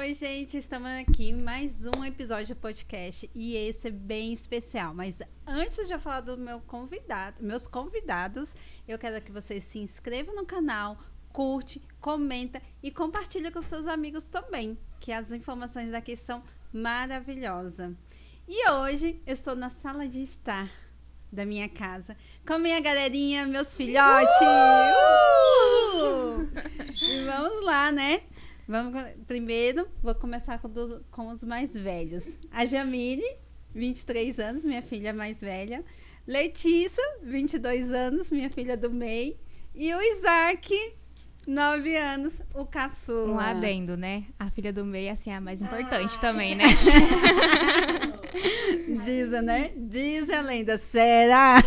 Oi, gente, estamos aqui em mais um episódio do podcast e esse é bem especial. Mas antes de eu falar do meus convidados, eu quero que vocês se inscrevam no canal, curte, comenta e compartilha com seus amigos também, que as informações daqui são maravilhosas. E hoje eu estou na sala de estar da minha casa com minha galerinha, meus filhotes. E vamos lá, né? Primeiro, vou começar com os mais velhos. A Jamile, 23 anos, minha filha mais velha. Letícia, 22 anos, minha filha do meio. E o Isaac, 9 anos, o caçula. Um adendo, né? A filha do meio, assim, é a mais importante também, né? Diz, né? Diz a lenda. Será?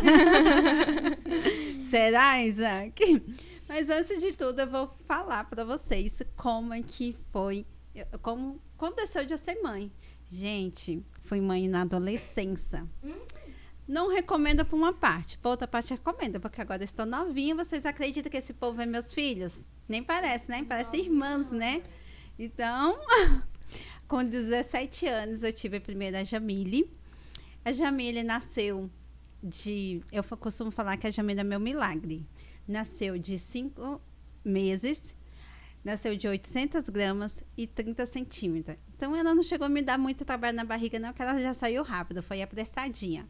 Será, Isaac? Mas antes de tudo, eu vou falar para vocês como é que foi, como aconteceu de eu ser mãe. Gente, fui mãe na adolescência. Não recomendo por uma parte, por outra parte recomendo, porque agora eu estou novinha. Vocês acreditam que esse povo é meus filhos? Nem parece, né? Parece irmãs, né? Então, com 17 anos, eu tive a primeira Jamile. A Jamile nasceu eu costumo falar que a Jamile é meu milagre. Nasceu de 5 meses, nasceu de 800 gramas e 30 centímetros. Então, ela não chegou a me dar muito trabalho na barriga, não, porque ela já saiu rápido, foi apressadinha.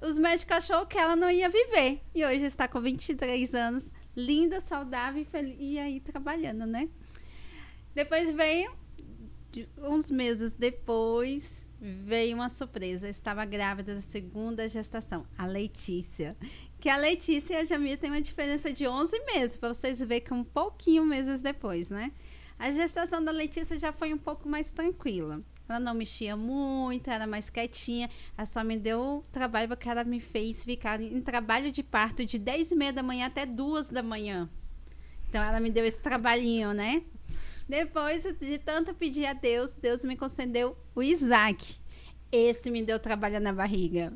Os médicos acharam que ela não ia viver. E hoje está com 23 anos, linda, saudável e feliz, e aí trabalhando, né? Depois veio, uns meses depois, veio uma surpresa. Eu estava grávida da segunda gestação, a Letícia. Que a Letícia e a Jamile têm uma diferença de 11 meses, para vocês verem que um pouquinho meses depois, né? A gestação da Letícia já foi um pouco mais tranquila. Ela não mexia muito, era mais quietinha. Ela só me deu trabalho porque ela me fez ficar em trabalho de parto de 10h30 da manhã até 2 da manhã. Então, ela me deu esse trabalhinho, né? Depois de tanto pedir a Deus, Deus me concedeu o Isaac. Esse me deu trabalho na barriga.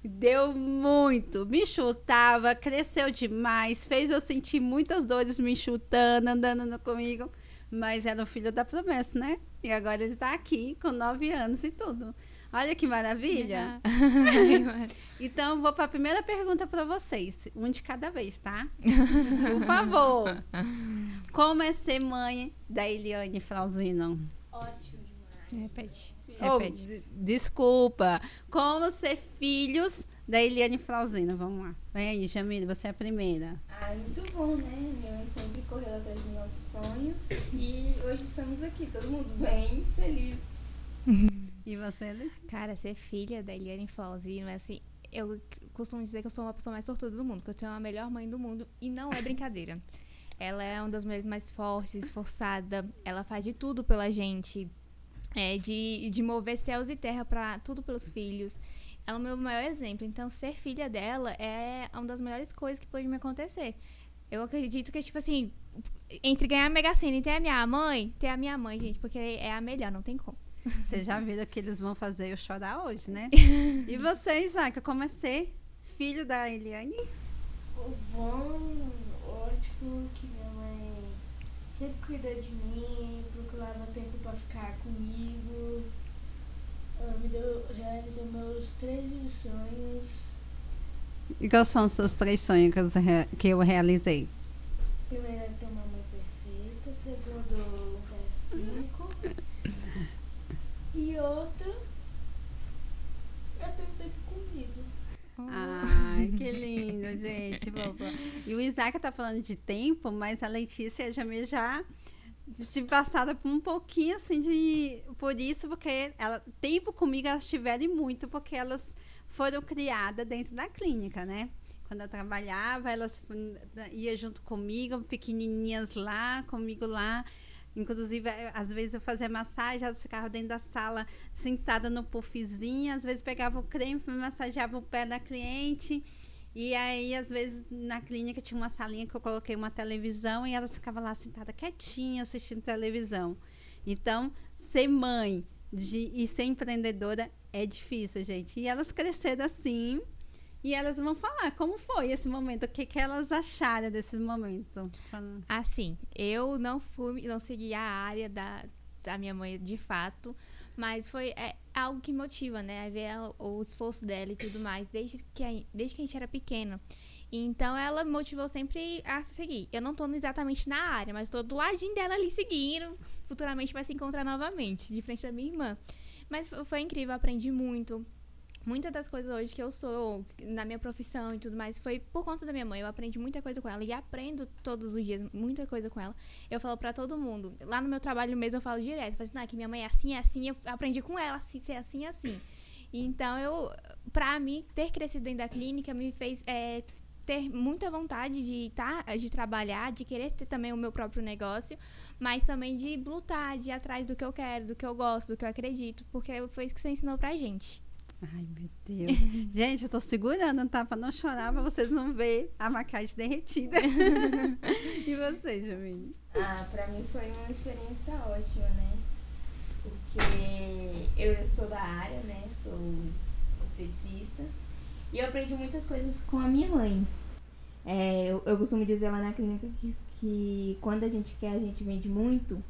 Deu muito, me chutava, cresceu demais, fez eu sentir muitas dores me chutando, andando comigo, mas era o filho da promessa, né? E agora ele tá aqui com 9 anos e tudo. Olha que maravilha. Então, eu vou para a primeira pergunta para vocês, um de cada vez, tá? Por favor. Como é ser mãe da Eliane Flauzino? Ótimo. Repete. Desculpa. Como ser filhos da Eliane Flauzino? Vamos lá. Vem aí, Jamile, você é a primeira. Muito bom, né? Minha mãe sempre correu atrás dos nossos sonhos e hoje estamos aqui, todo mundo bem, feliz. E você, Letícia? Cara, ser filha da Eliane Flauzino é assim... Eu costumo dizer que eu sou uma pessoa mais sortuda do mundo, porque eu tenho a melhor mãe do mundo e não é brincadeira. Ela é uma das mulheres mais fortes, esforçada, ela faz de tudo pela gente. De mover céus e terra para tudo pelos filhos. Ela é o meu maior exemplo. Então, ser filha dela é uma das melhores coisas que pode me acontecer. Eu acredito que, tipo assim, entre ganhar a Mega Sena e ter a minha mãe, gente, porque é a melhor, não tem como. Vocês já viram que eles vão fazer eu chorar hoje, né? E você, Isaac, como é ser filho da Eliane? Ótimo, que minha mãe sempre cuidou de mim, procurava tempo para ficar comigo, realizou meus 13 sonhos. E quais são os seus 3 sonhos que eu realizei? Primeiro é ter uma mãe perfeita, segundo é 5, e outro é ter tempo comigo. Ai, que lindo, gente. E o Isaac tá falando de tempo, mas a Letícia e a Jamile já passaram por um pouquinho assim por isso, porque tempo comigo elas tiveram muito, porque elas foram criadas dentro da clínica, né? Quando eu trabalhava, elas iam junto comigo, pequenininhas lá, comigo lá. Inclusive, às vezes eu fazia massagem, elas ficavam dentro da sala, sentadas no puffzinho, às vezes pegava o creme, massageava o pé da cliente. E aí, às vezes, na clínica tinha uma salinha que eu coloquei uma televisão e elas ficavam lá sentadas quietinhas, assistindo televisão. Então, ser mãe e ser empreendedora é difícil, gente. E elas cresceram assim E elas vão falar como foi esse momento, o que, que elas acharam desse momento. Assim, eu não segui a área da minha mãe de fato, mas foi algo que motiva, né? Ver o esforço dela e tudo mais, desde que a gente era pequeno. Então, ela me motivou sempre a seguir. Eu não tô exatamente na área, mas tô do ladinho dela ali seguindo. Futuramente vai se encontrar novamente, de frente da minha irmã. Mas foi incrível, eu aprendi muito. Muitas das coisas hoje que eu sou, na minha profissão e tudo mais, foi por conta da minha mãe. Eu aprendi muita coisa com ela e aprendo todos os dias muita coisa com ela. Eu falo pra todo mundo. Lá no meu trabalho mesmo eu falo direto. Eu falo assim, que minha mãe é assim. Eu aprendi com ela, assim, ser assim, assim. Então, pra mim, ter crescido dentro da clínica me fez ter muita vontade de trabalhar, de querer ter também o meu próprio negócio, mas também de lutar, de ir atrás do que eu quero, do que eu gosto, do que eu acredito, porque foi isso que você ensinou pra gente. Ai, meu Deus. Gente, eu tô segurando, tá? Pra não chorar, pra vocês não verem a maquiagem derretida. E você, Jamile? Pra mim foi uma experiência ótima, né? Porque eu já sou da área, né? Sou esteticista. E eu aprendi muitas coisas com a minha mãe. Eu costumo dizer lá na clínica que quando a gente quer, a gente vende muito.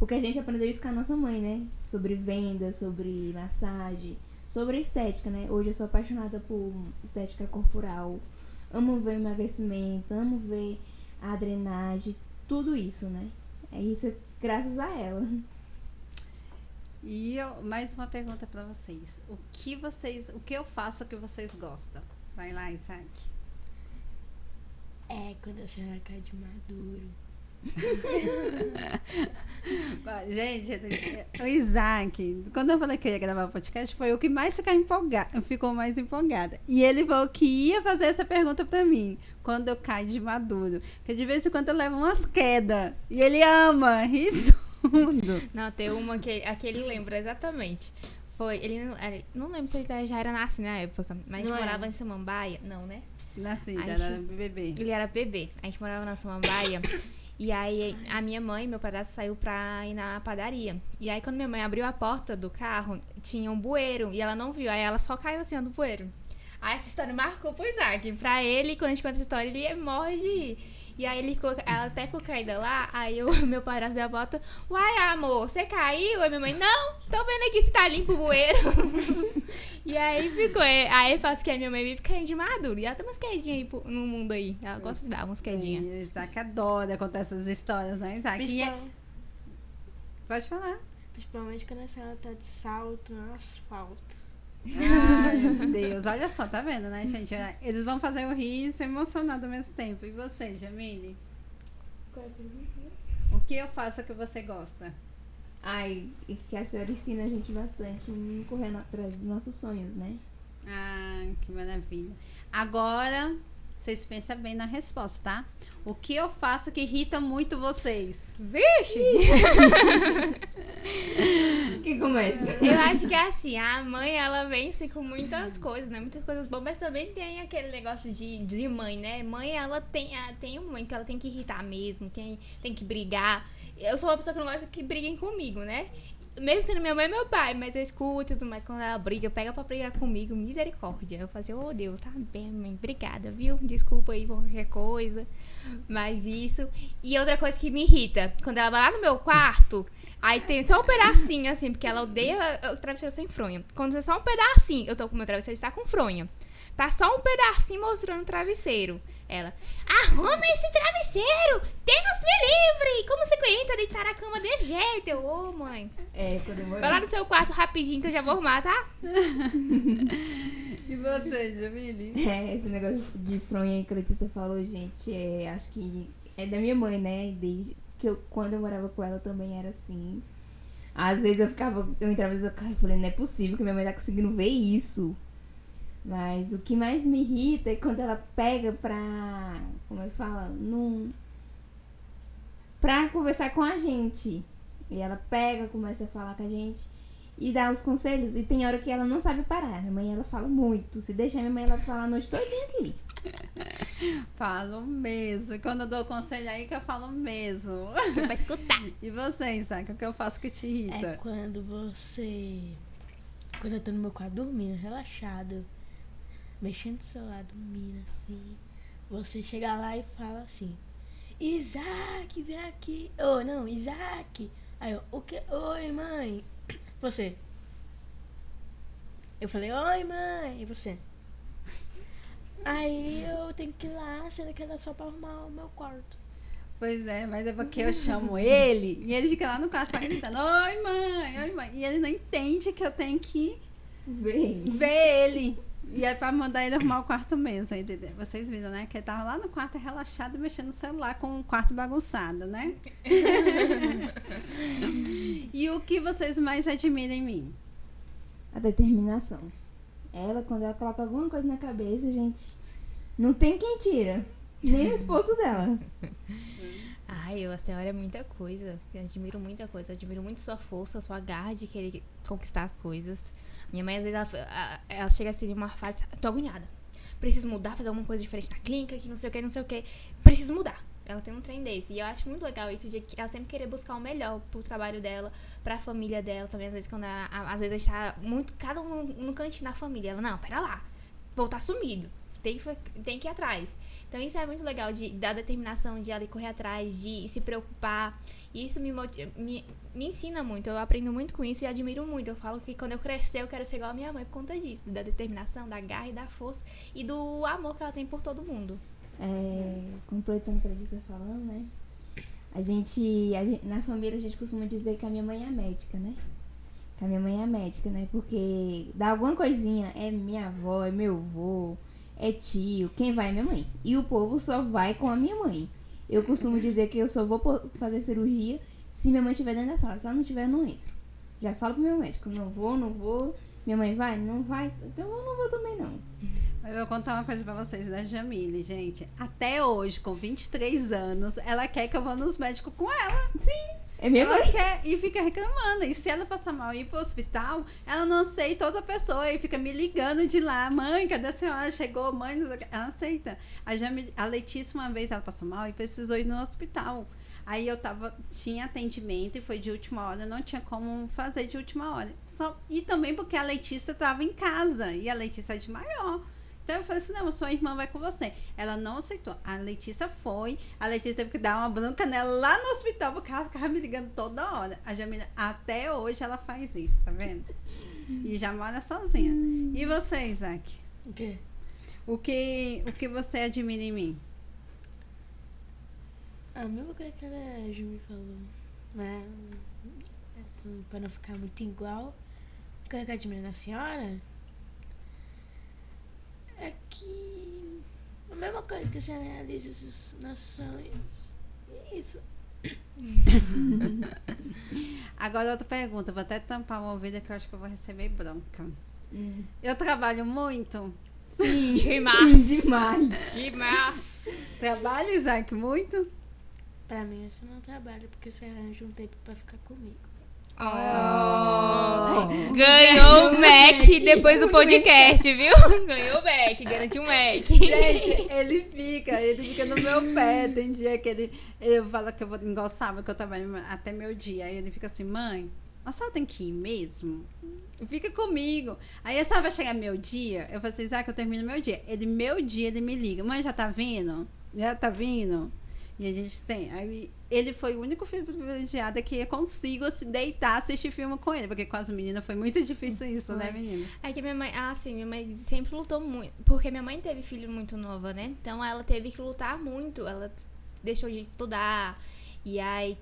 Porque a gente aprendeu isso com a nossa mãe, né? Sobre venda, sobre massagem, sobre estética, né? Hoje eu sou apaixonada por estética corporal. Amo ver o emagrecimento, amo ver a drenagem, tudo isso, né? Isso graças a ela. E mais uma pergunta pra vocês. O que eu faço que vocês gostam? Vai lá, Isaac. Quando a senhora cai de maduro. Gente, o Isaac, quando eu falei que eu ia gravar o podcast, foi o que mais ficou mais empolgada. E ele falou que ia fazer essa pergunta pra mim, quando eu caio de maduro. Porque de vez em quando eu levo umas quedas. E ele ama isso. Não, tem uma que ele lembra exatamente. Ele não lembro se ele já era nascido na época, mas a gente morava em Samambaia. Não, né? Nascido, era bebê. Ele era bebê. A gente morava na Samambaia. E aí, a minha mãe e meu padrasto saiu pra ir na padaria. E aí, quando minha mãe abriu a porta do carro, tinha um bueiro. E ela não viu. Aí, ela só caiu assim, do bueiro. Aí, essa história marcou pro Isaac. Pra ele, quando a gente conta essa história, ele morre de rir. E aí, ela até ficou caída lá. Aí, meu padrasto deu a volta. Uai, amor, você caiu? Aí, minha mãe, não, tô vendo aqui se tá limpo o bueiro. E aí, ficou. Aí, eu faço que a minha mãe vive caindo de maduro. E ela tem umas quedinhas aí no mundo aí. Ela gosta de dar umas quedinhas. O Isaac adora contar essas histórias, né, Isaac? Pode falar. Principalmente quando a senhora tá de salto no asfalto. Ai, meu Deus. Olha só, tá vendo, né, gente? Eles vão fazer eu rir e se emocionar ao mesmo tempo. E você, Jamile? O que eu faço que você gosta? Que a senhora ensina a gente bastante em correndo atrás dos nossos sonhos, né? Que maravilha. Agora, vocês pensam bem na resposta, tá? O que eu faço que irrita muito vocês? Vixe! Que começa? Eu acho que é assim, a mãe, ela vence com muitas coisas, né? Muitas coisas boas, mas também tem aquele negócio de mãe, né? Mãe, ela tem um momento que ela tem que irritar mesmo, tem que brigar. Eu sou uma pessoa que não gosta que briguem comigo, né? Mesmo sendo minha mãe e meu pai, mas eu escuto e tudo mais. Quando ela briga, pega pra brigar comigo, misericórdia. Eu falo assim, oh Deus, tá bem, mãe, obrigada, viu? Desculpa aí por qualquer coisa. Mas isso. E outra coisa que me irrita, quando ela vai lá no meu quarto, aí tem só um pedacinho, assim, porque ela odeia o travesseiro sem fronha. Quando é só um pedacinho, eu tô com o meu travesseiro, está com fronha. Tá só um pedacinho mostrando o travesseiro. Ela, arruma esse travesseiro! Deus me livre! Como você aguenta deitar na cama desse jeito? Eu, mãe. Quando eu Vai lá no seu quarto rapidinho que eu já vou arrumar, tá? E você, Jamile? Esse negócio de fronha aí que a Letícia falou, gente, acho que é da minha mãe, né? Desde que quando eu morava com ela também era assim. Às vezes eu entrava no carro e falei, não é possível que minha mãe tá conseguindo ver isso. Mas o que mais me irrita é quando ela pega como eu falo, pra conversar com a gente. E ela pega, começa a falar com a gente e dá os conselhos. E tem hora que ela não sabe parar. Minha mãe, ela fala muito. Se deixar minha mãe, ela fala a noite todinha aqui. Falo mesmo. E quando eu dou conselho aí que eu falo mesmo. Pra escutar. E você, Isaac, o que eu faço que te irrita? Quando eu tô no meu quarto dormindo, relaxado. mexendo no celular, dormindo assim. Você chega lá e fala assim: Isaac, vem aqui. Oh, não, Isaac. Aí eu, o que? Oi, mãe. Você. Eu falei, oi, mãe. E você? Aí eu tenho que ir lá, sendo que era só pra arrumar o meu quarto. Pois é, mas é porque eu chamo ele e ele fica lá no quarto só gritando, oi mãe. E ele não entende que eu tenho que ver ele. E é pra mandar ele arrumar o quarto mesmo. Vocês viram, né? Que ele tava lá no quarto relaxado, mexendo no celular com o quarto bagunçado, né? E o que vocês mais admiram em mim? A determinação. Ela, quando ela coloca alguma coisa na cabeça, gente, não tem quem tira. Nem o esposo dela. Ai, a senhora é muita coisa. Eu admiro muita coisa. Admiro muito sua força, sua garra de querer conquistar as coisas. Minha mãe, às vezes, ela chega assim numa fase, tô agoniada. Preciso mudar, fazer alguma coisa diferente na clínica, que não sei o que. Preciso mudar. Ela tem um trem desse. E eu acho muito legal isso, de ela sempre querer buscar o melhor pro trabalho dela, pra família dela também. Às vezes, quando às vezes a gente tá muito, cada um no cantinho da família. Ela, não, pera lá. Vou estar sumido. Tem que ir atrás. Então isso é muito legal, da determinação de ela ir correr atrás, de se preocupar. E isso me ensina muito, eu aprendo muito com isso e admiro muito. Eu falo que quando eu crescer eu quero ser igual a minha mãe por conta disso, da determinação, da garra e da força e do amor que ela tem por todo mundo. Completando o que a Letícia falando, né? A gente, na família a gente costuma dizer que a minha mãe é médica, né? Que a minha mãe é médica, né? Porque dá alguma coisinha, é minha avó, é meu avô, é tio, quem vai é minha mãe. E o povo só vai com a minha mãe. Eu costumo dizer que eu só vou fazer cirurgia se minha mãe estiver dentro da sala. Se ela não estiver, eu não entro. Já falo pro meu médico, não vou. Minha mãe vai? Não vai. Então eu não vou também, não. Eu vou contar uma coisa pra vocês da Jamile, gente. Até hoje, com 23 anos, ela quer que eu vá nos médicos com ela. Sim, é minha mãe. Ela quer e fica reclamando. E se ela passar mal e ir pro hospital, ela não aceita outra pessoa e fica me ligando de lá. Mãe, cadê a senhora? Chegou, mãe, não sei o que. Ela aceita. A Letícia, uma vez, ela passou mal e precisou ir no hospital. Aí eu tinha atendimento e foi de última hora, não tinha como fazer de última hora. E também porque a Letícia estava em casa e a Letícia é de maior. Então eu falei assim, não, sua irmã vai com você. Ela não aceitou. A Letícia foi. A Letícia teve que dar uma bronca nela lá no hospital, porque ela ficava me ligando toda hora. A Jamila, até hoje, ela faz isso, tá vendo? E já mora sozinha. E você, Isaac? O quê? O que você admira em mim? A mesma coisa que a Ju me falou. Mas, pra não ficar muito igual, o que eu admiro na senhora é que a mesma coisa que a senhora realiza os nossos sonhos. Isso. Agora outra pergunta, vou até tampar uma ouvida que eu acho que eu vou receber bronca. Eu trabalho muito? Sim, Demais. Demais. Trabalho, Isaac, muito? Pra mim, você não trabalha porque você arranja um tempo pra ficar comigo. Ganhou o Mac depois do podcast, viu? Ganhou o Mac, garantiu um Mac. Gente, ele fica no meu pé. Tem dia que ele fala que eu vou engoçar, que eu trabalho até meu dia. Aí ele fica assim, mãe, a senhora tem que ir mesmo? Fica comigo. Aí a senhora vai chegar meu dia? Eu falo assim, Isaac, eu termino meu dia. Ele me liga, mãe, já tá vindo? Já tá vindo? E a gente tem. Aí ele foi o único filho privilegiado que eu consigo se deitar, assistir filme com ele. Porque com as meninas foi muito difícil isso, né, meninas? É que minha mãe, minha mãe sempre lutou muito. Porque minha mãe teve filho muito nova, né? Então ela teve que lutar muito. Ela deixou de estudar. E aí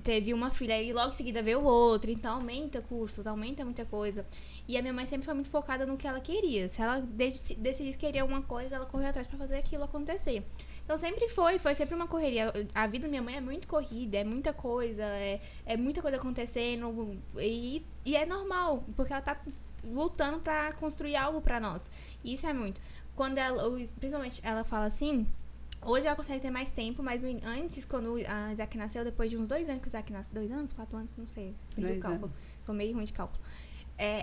teve uma filha e logo em seguida veio o outro. Então aumenta custos, aumenta muita coisa. E a minha mãe sempre foi muito focada no que ela queria. Se ela decidisse que queria uma coisa, ela correu atrás pra fazer aquilo acontecer. Então sempre foi sempre uma correria. A vida da minha mãe é muito corrida, é muita coisa, é muita coisa acontecendo. E é normal, porque ela tá lutando pra construir algo pra nós. E isso é muito. Quando ela, principalmente, ela fala assim, hoje ela consegue ter mais tempo, mas antes, quando a Isaac nasceu, depois de uns 2 anos que o Isaac nasceu, 2 anos, 4 anos, não sei, perdi o cálculo. Tô meio ruim de cálculo.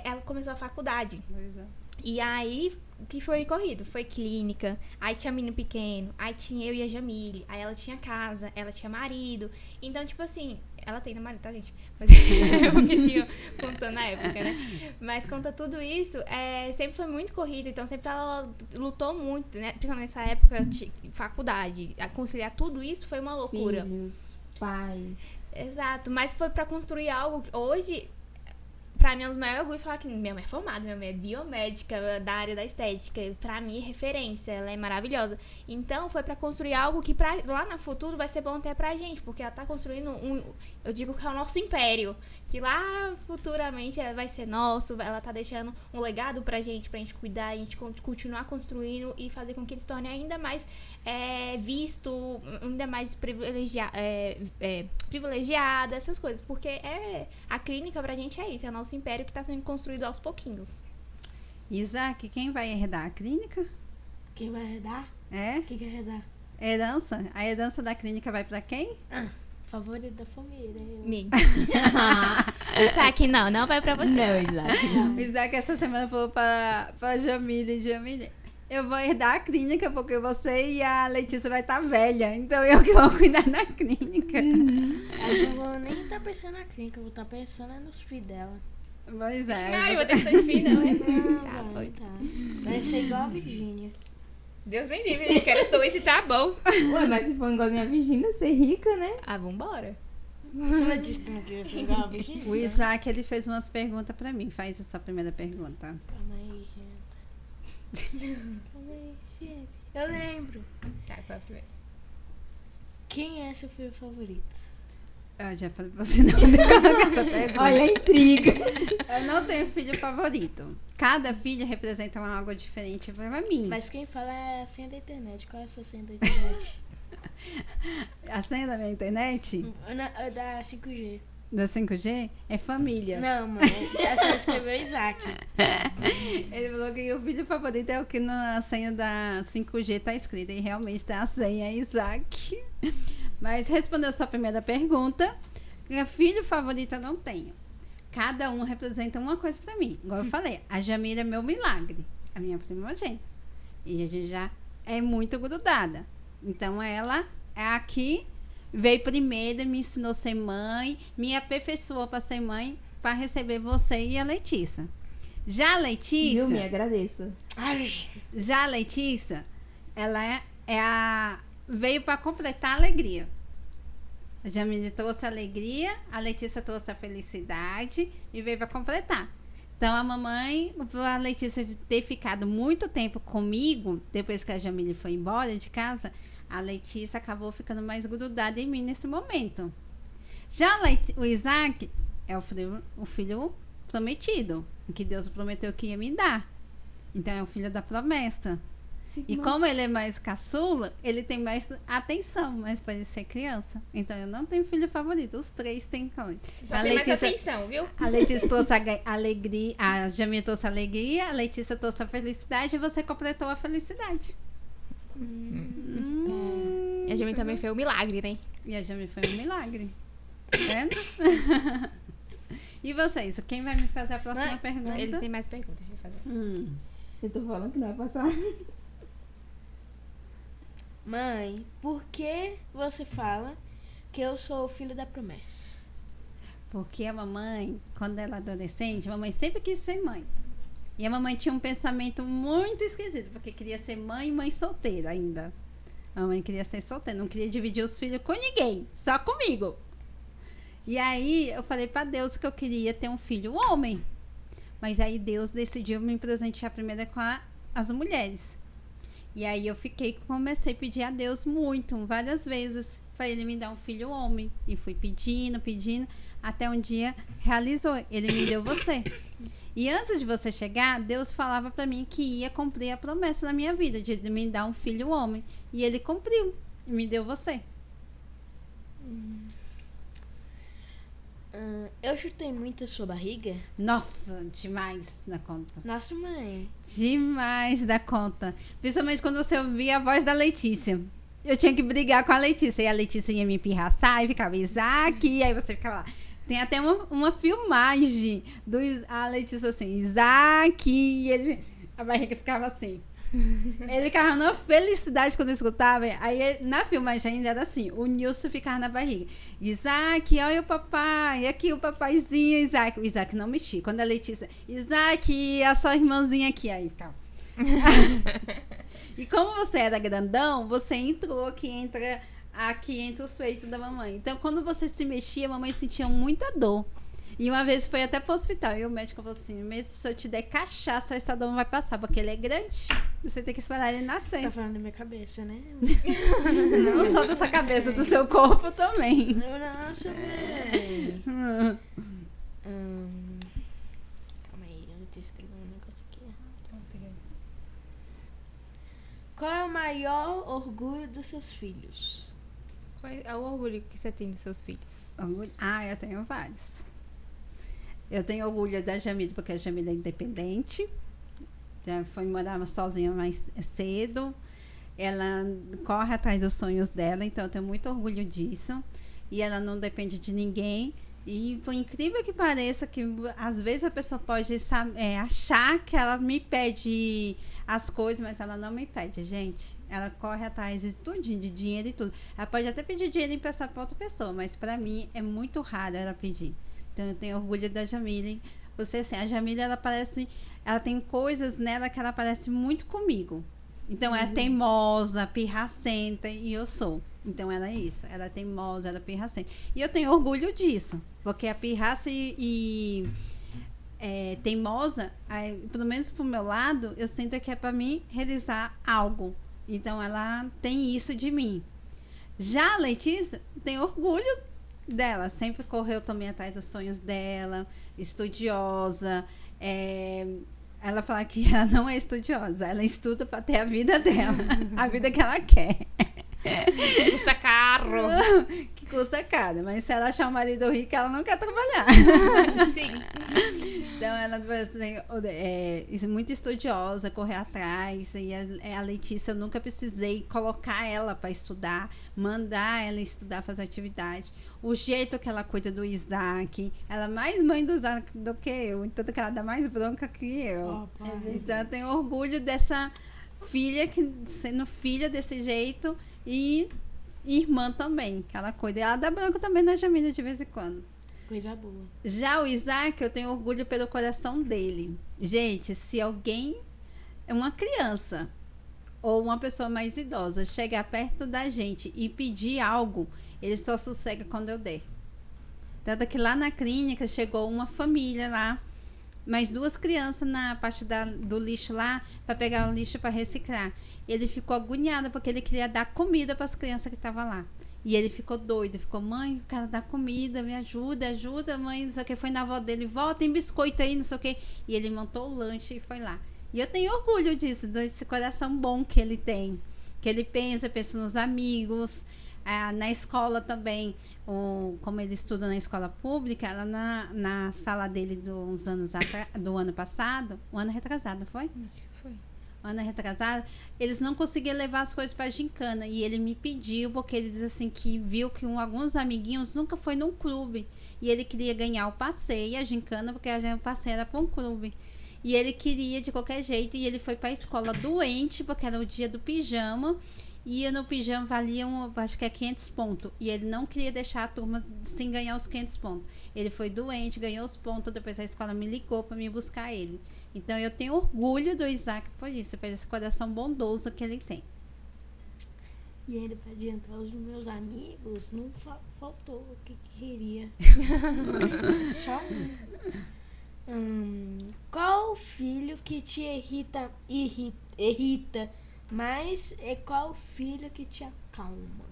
ela começou a faculdade. Pois é. E aí, o que foi corrido? Foi clínica, aí tinha menino pequeno, aí tinha eu e a Jamile, aí ela tinha casa, ela tinha marido. Então, tipo assim, ela tem marido, tá, gente? Mas é porque tinha contando na época, né? Mas conta tudo isso, sempre foi muito corrido, então sempre ela lutou muito, né? Principalmente nessa época, faculdade. A conciliar tudo isso foi uma loucura. Filhos, pais. Exato, mas foi pra construir algo que hoje, pra mim, é um dos maiores orgulhos falar que minha mãe é formada, minha mãe é biomédica da área da estética. Pra mim, é referência, ela é maravilhosa. Então, foi pra construir algo que lá no futuro vai ser bom até pra gente, porque ela tá construindo eu digo que é o nosso império, que lá futuramente vai ser nosso, ela tá deixando um legado pra gente cuidar, a gente continuar construindo e fazer com que ele se torne ainda mais visto, ainda mais privilegiado, essas coisas, porque a clínica pra gente é isso, é o nosso império que tá sendo construído aos pouquinhos. Isaac, quem vai herdar a clínica? Quem vai herdar? É? Quem quer herdar? Herança? A herança da clínica vai pra quem? Favorito da família. Mim. Isaac, não vai pra você. Não, Isaac, não. O Isaac essa semana falou pra Jamile, eu vou herdar a clínica porque você e a Letícia vai estar velha, então eu que vou cuidar da clínica. Acho que eu vou nem estar pensando na clínica, eu vou estar pensando nos filhos dela. Pois é. Ai, vou ter que ter filho, não. Tá, Foi. tá. Vai ser igual a Virgínia. Deus me livre, eu quero 2 e tá bom. Ué, mas se for igualzinho a Virgínia, ser rica, né? Ah, vambora. Você não disse que não queria ser igual a Virgínia? O Isaac, ele fez umas perguntas pra mim. Faz a sua primeira pergunta. Calma aí, gente. Calma aí, gente. Eu lembro. Tá, foi a primeira. Quem é seu filho favorito? Eu já falei pra você não colocar essa pergunta. Olha a intriga. Eu não tenho filho favorito. Cada filho representa algo diferente pra mim. Mas quem fala é a senha da internet. Qual é a sua senha da internet? A senha da minha internet, Da 5G. da 5G, é família. Não, mãe. Essa escreveu Isaac. Ele falou que o filho favorito é o que na senha da 5G tá escrito. E realmente tá a senha, Isaac. Mas respondeu sua primeira pergunta. Filho favorito eu não tenho. Cada um representa uma coisa pra mim. Igual eu falei, a Jamila é meu milagre. A minha primogênita. E a gente já é muito grudada. Então ela é a que veio primeiro, me ensinou a ser mãe, me aperfeiçoou pra ser mãe, pra receber você e a Letícia. Já a Letícia... Viu? Me agradeço. Ai, Já a Letícia, ela veio para completar a alegria. A Jamile trouxe a alegria, a Letícia trouxe a felicidade e veio para completar. Então, a mamãe, por a Letícia ter ficado muito tempo comigo, depois que a Jamile foi embora de casa, a Letícia acabou ficando mais grudada em mim nesse momento. Já o Isaac é o filho prometido, que Deus prometeu que ia me dar. Então, é o filho da promessa. E como ele é mais caçula, ele tem mais atenção, mas pode ser criança. Então eu não tenho filho favorito, os 3 têm coisa. Só tem mais atenção, viu? A Letícia trouxe a alegria, a Jamila trouxe a alegria, a Letícia trouxe a felicidade e você completou a felicidade. E a Jamie também foi um milagre, né? E a Jamila foi um milagre. Tá vendo? E vocês, quem vai me fazer a próxima pergunta? Ele tem mais perguntas de fazer. Eu tô falando que não vai passar. mãe, por que você fala que eu sou o filho da promessa? Porque a mamãe, quando ela era adolescente, a mamãe sempre quis ser mãe. E a mamãe tinha um pensamento muito esquisito, porque queria ser mãe e mãe solteira ainda. A mamãe queria ser solteira, não queria dividir os filhos com ninguém, só comigo. E aí eu falei pra Deus que eu queria ter um filho homem. Mas aí Deus decidiu me presentear primeiro com as mulheres. E aí eu comecei a pedir a Deus muito, várias vezes, para ele me dar um filho homem. E fui pedindo, até um dia realizou, ele me deu você. E antes de você chegar, Deus falava para mim que ia cumprir a promessa na minha vida, de me dar um filho homem. E ele cumpriu, e me deu você. Eu chutei muito a sua barriga? Nossa, demais da conta. Nossa, mãe. Demais da conta. Principalmente quando você ouvia a voz da Letícia. Eu tinha que brigar com a Letícia. E a Letícia ia me pirraçar e ficava Isaac. E aí você ficava lá. Tem até uma filmagem a Letícia falou assim, Isaac, e a barriga ficava assim. Ele ficava numa felicidade quando eu escutava. Aí na filmagem ainda era assim, o Nilson ficava na barriga. Isaac, olha o papai, aqui o papaizinho, Isaac. O Isaac não mexia. Quando a Letícia, Isaac, a sua irmãzinha aqui, aí ficava. E como você era grandão, você entrou aqui entre os peitos da mamãe. Então quando você se mexia, a mamãe sentia muita dor. E uma vez foi até pro hospital. E o médico falou assim, mesmo se eu te der cachaça, essa dor não vai passar, porque ele é grande. Você tem que esperar ele nascer. Tá falando da minha cabeça, né? Não só da sua cabeça, do seu corpo também. Nossa, velho. Calma aí, eu tô escrevendo um negócio aqui. Qual é o maior orgulho dos seus filhos? Qual é o orgulho que você tem dos seus filhos? Eu tenho vários. Eu tenho orgulho da Jamila, porque a Jamila é independente. Já foi morar sozinha mais cedo. Ela corre atrás dos sonhos dela, então eu tenho muito orgulho disso. E ela não depende de ninguém. E por incrível que pareça, que às vezes a pessoa pode achar que ela me pede as coisas, mas ela não me pede, gente. Ela corre atrás de tudinho, de dinheiro e tudo. Ela pode até pedir dinheiro emprestado para outra pessoa, mas para mim é muito raro ela pedir. Então eu tenho orgulho da Jamila. Você, assim, a Jamila, ela tem coisas nela que ela parece muito comigo. Então ela é teimosa, pirracenta, e eu sou. Então ela é isso, ela é teimosa, ela é pirracenta. E eu tenho orgulho disso, porque a pirraça e teimosa, pelo menos pro meu lado, eu sinto que é para mim realizar algo. Então ela tem isso de mim. Já a Letícia tem orgulho dela, sempre correu também atrás dos sonhos dela, estudiosa. Ela fala que ela não é estudiosa, ela estuda para ter a vida dela, a vida que ela quer. Custa caro. Que custa caro, mas se ela achar um marido rico, ela não quer trabalhar. Sim. Então ela assim, é muito estudiosa, correr atrás. E a Letícia, eu nunca precisei colocar ela para estudar, mandar ela estudar, fazer atividade. O jeito que ela cuida do Isaac, ela é mais mãe do Isaac do que eu, então ela dá mais bronca que eu. Então eu tenho orgulho dessa filha, sendo filha desse jeito, e irmã também, que ela cuida. E ela dá bronca também na Jamila de vez em quando. Coisa boa. Já o Isaac, eu tenho orgulho pelo coração dele. Gente, se alguém, uma criança ou uma pessoa mais idosa, chegar perto da gente e pedir algo, ele só sossega quando eu der. Tanto que lá na clínica chegou uma família lá, mais 2 crianças na parte do lixo lá, para pegar o lixo para reciclar. Ele ficou agoniado porque ele queria dar comida para as crianças que estavam lá. E ele ficou doido, ficou, mãe, eu quero dar comida, me ajuda, mãe, não sei o que. Foi na avó dele, vó, tem biscoito aí, não sei o que. E ele montou o lanche e foi lá. E eu tenho orgulho disso, desse coração bom que ele tem. Que ele pensa nos amigos. Na escola também, como ele estuda na escola pública, ela na sala dele do ano passado, o ano retrasado, foi? Foi. Ano retrasado, eles não conseguiam levar as coisas para a gincana, e ele me pediu, porque ele diz assim que viu que alguns amiguinhos nunca foi num clube, e ele queria ganhar o passeio, a gincana, porque o passeio era para um clube, e ele queria de qualquer jeito, e ele foi para a escola doente, porque era o dia do pijama, e no pijama valia acho que é 500 pontos, e ele não queria deixar a turma sem ganhar os 500 pontos. Ele foi doente, ganhou os pontos, depois a escola me ligou para me buscar ele. Então eu tenho orgulho do Isaac por isso, por esse coração bondoso que ele tem. E ainda para adiantar os meus amigos, não faltou o que queria. Só qual filho que te irrita, mas é qual filho que te acalma?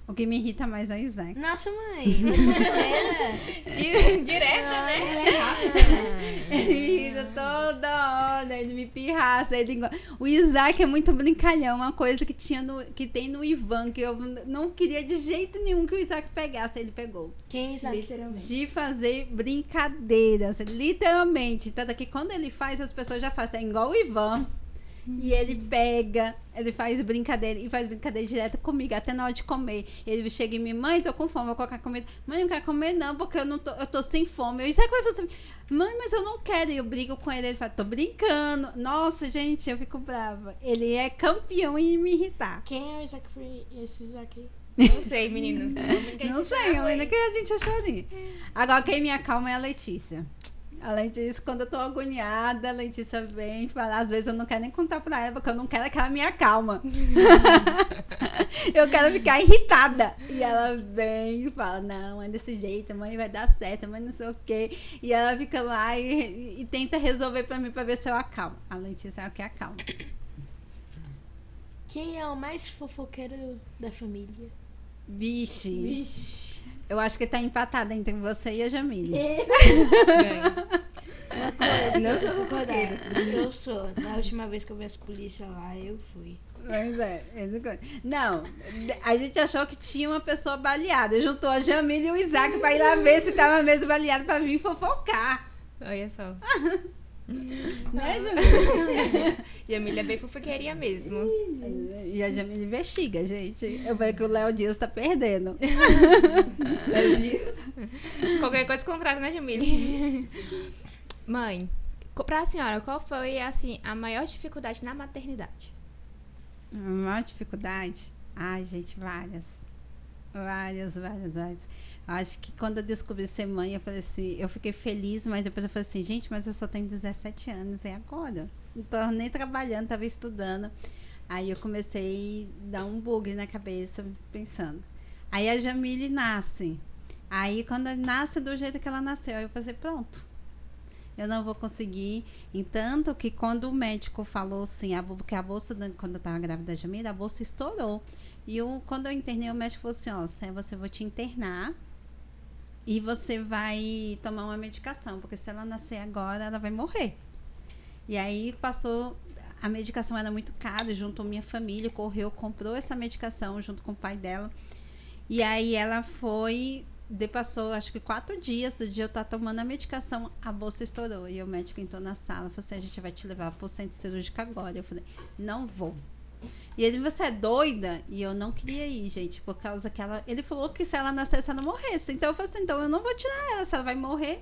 O que me irrita mais é o Isaac. Nossa, mãe! Direta, né? Ele irrita toda hora, ele me pirraça. O Isaac é muito brincalhão, uma coisa que tem no Ivan, que eu não queria de jeito nenhum que o Isaac pegasse, ele pegou. Quem Isaac? Literalmente. De fazer brincadeiras, literalmente. Tanto que quando ele faz, as pessoas já fazem, é igual o Ivan. E ele pega, ele faz brincadeira, e faz brincadeira direto comigo, até na hora de comer. Ele chega em mim, mãe, tô com fome, vou colocar comida. Mãe, não quero comer não, porque eu tô sem fome. Eu, Isaac vai fazer, mãe, mas eu não quero. E eu brigo com ele, ele fala, tô brincando. Nossa, gente, eu fico brava. Ele é campeão em me irritar. Quem é o Isaac Free? Esse Isaac aí? Não sei, menino. Não sei, ainda que a gente achou ali. Agora, quem me acalma é a Letícia. A Letícia, quando eu tô agoniada, a Letícia vem falar. Às vezes eu não quero nem contar pra ela, porque eu não quero que ela me acalma. Eu quero ficar irritada. E ela vem e fala, não, é desse jeito, mãe, vai dar certo, mãe, não sei o quê. E ela fica lá e tenta resolver pra mim, pra ver se eu acalmo. A Letícia é o que acalma. Quem é o mais fofoqueiro da família? Vixe. Eu acho que tá empatada entre você e a Jamile. Uma coisa, Não sou fofoqueira. Eu sou. Na última vez que eu vi as polícias lá, eu fui. Pois é. Não, a gente achou que tinha uma pessoa baleada. Juntou a Jamile e o Isaac pra ir lá ver se tava mesmo baleado pra vir fofocar. Olha só. Né, Jamile? E a Emília é bem fofoqueirinha mesmo. E a Jamile investiga, gente. Eu vejo que o Léo Dias tá perdendo. Eu disse. Qualquer coisa contrata, né, Jamile? Mãe, pra senhora, qual foi, assim, a maior dificuldade na maternidade? A maior dificuldade? Ai, gente, várias. Várias. Acho que quando eu descobri ser mãe, eu falei assim, eu fiquei feliz, mas depois eu falei assim, gente, mas eu só tenho 17 anos, e agora? Não tô nem trabalhando, tava estudando. Aí eu comecei a dar um bug na cabeça, pensando. Aí a Jamile nasce. Aí quando nasce do jeito que ela nasceu, aí eu pensei, pronto. Eu não vou conseguir. Entanto que quando o médico falou assim, porque a bolsa, quando eu tava grávida da Jamile, a bolsa estourou. E quando eu internei, o médico falou assim, ó, você vai te internar e você vai tomar uma medicação, porque se ela nascer agora, ela vai morrer. E aí passou, a medicação era muito cara, juntou minha família, comprou essa medicação junto com o pai dela. E aí ela passou acho que 4 dias do dia eu estar tomando a medicação, a bolsa estourou. E o médico entrou na sala, falou assim, a gente vai te levar pro centro cirúrgico agora. Eu falei, não vou. E ele, você é doida? E eu não queria ir, gente, por causa que ele falou que se ela nascesse, ela não morresse. Então eu falei assim, então eu não vou tirar ela, se ela vai morrer,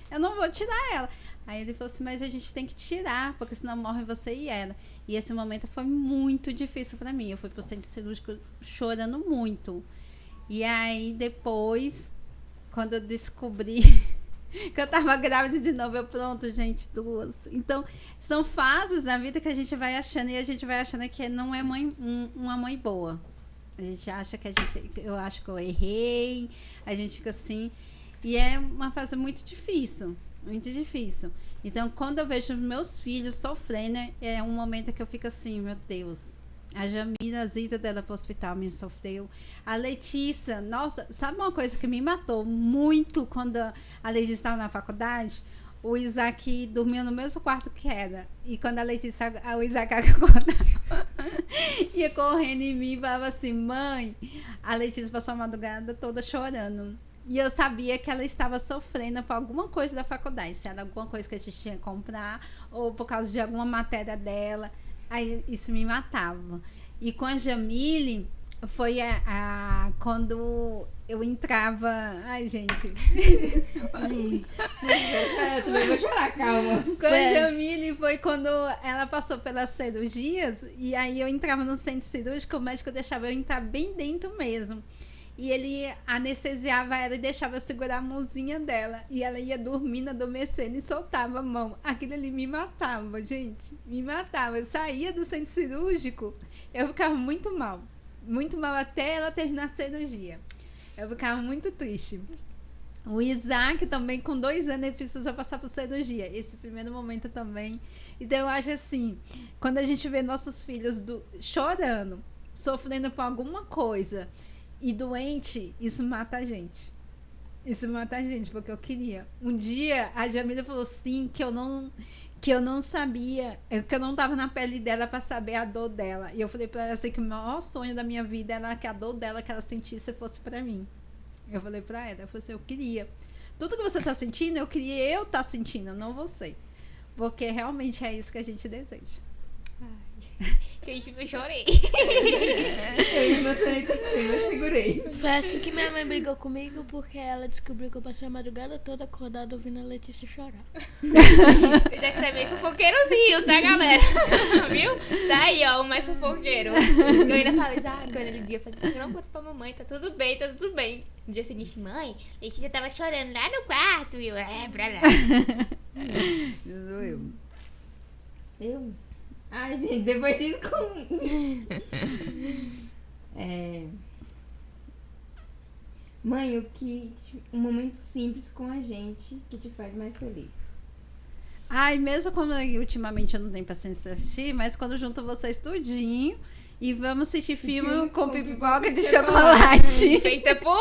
eu não vou tirar ela. Aí ele falou assim, mas a gente tem que tirar, porque senão morre você e ela. E esse momento foi muito difícil pra mim. Eu fui pro centro cirúrgico chorando muito. E aí depois, quando eu descobri que eu tava grávida de novo, eu pronto, gente, 2. Então, são fases na vida que a gente vai achando, e a gente vai achando que não é uma mãe boa. A gente acha que eu acho que eu errei, a gente fica assim. E é uma fase muito difícil. Então, quando eu vejo meus filhos sofrendo, é um momento que eu fico assim, meu Deus. A Jamile, a ida dela pro hospital me sofreu. A Letícia, nossa, sabe uma coisa que me matou muito quando a Letícia estava na faculdade? O Isaac dormia no mesmo quarto que era. E quando o Isaac acordava, ia correndo em mim e falava assim, mãe, a Letícia passou a madrugada toda chorando. E eu sabia que ela estava sofrendo por alguma coisa da faculdade. Se era alguma coisa que a gente tinha que comprar, ou por causa de alguma matéria dela. Aí isso me matava. E com a Jamile, foi quando eu entrava... Ai, gente. Eu também vou chorar, calma. Com a Jamile foi quando ela passou pelas cirurgias. E aí eu entrava no centro cirúrgico, o médico deixava eu entrar bem dentro mesmo. E ele anestesiava ela e deixava eu segurar a mãozinha dela. E ela ia dormindo, adormecendo e soltava a mão. Aquilo ali me matava, gente. Me matava. Eu saía do centro cirúrgico, eu ficava muito mal. Muito mal até ela terminar a cirurgia. Eu ficava muito triste. O Isaac também, com 2 anos, ele precisou passar por cirurgia. Esse primeiro momento também. Então eu acho assim, quando a gente vê nossos filhos chorando, sofrendo por alguma coisa... E doente, isso mata a gente. Isso mata a gente, porque eu queria. Um dia, a Jamila falou sim, que eu não sabia, que eu não tava na pele dela pra saber a dor dela. E eu falei pra ela assim, que o maior sonho da minha vida era que a dor dela, que ela sentisse, fosse pra mim. Eu falei pra ela, eu falei assim, eu queria. Tudo que você tá sentindo, eu queria eu tá sentindo, não você. Porque realmente é isso que a gente deseja. Gente, eu chorei. Eu me emocionei também, mas segurei. Foi assim que minha mãe brigou comigo, porque ela descobriu que eu passei a madrugada toda acordada ouvindo a Letícia chorar. Eu já gravei fofoqueirozinho, tá, galera? Viu? Tá aí, ó, o mais fofoqueiro. Eu ainda falava, quando ele via, eu falei assim, não conta pra mamãe, tá tudo bem, tá tudo bem. No dia seguinte, mãe, Letícia tava chorando lá no quarto. E eu, pra lá. Isso Eu? Ai, gente, depois disso Mãe, um momento simples com a gente que te faz mais feliz. Ai, mesmo quando ultimamente eu não tenho paciência de assistir, mas quando junto vocês tudinho e vamos assistir filme com pipoca de chocolate. Feita por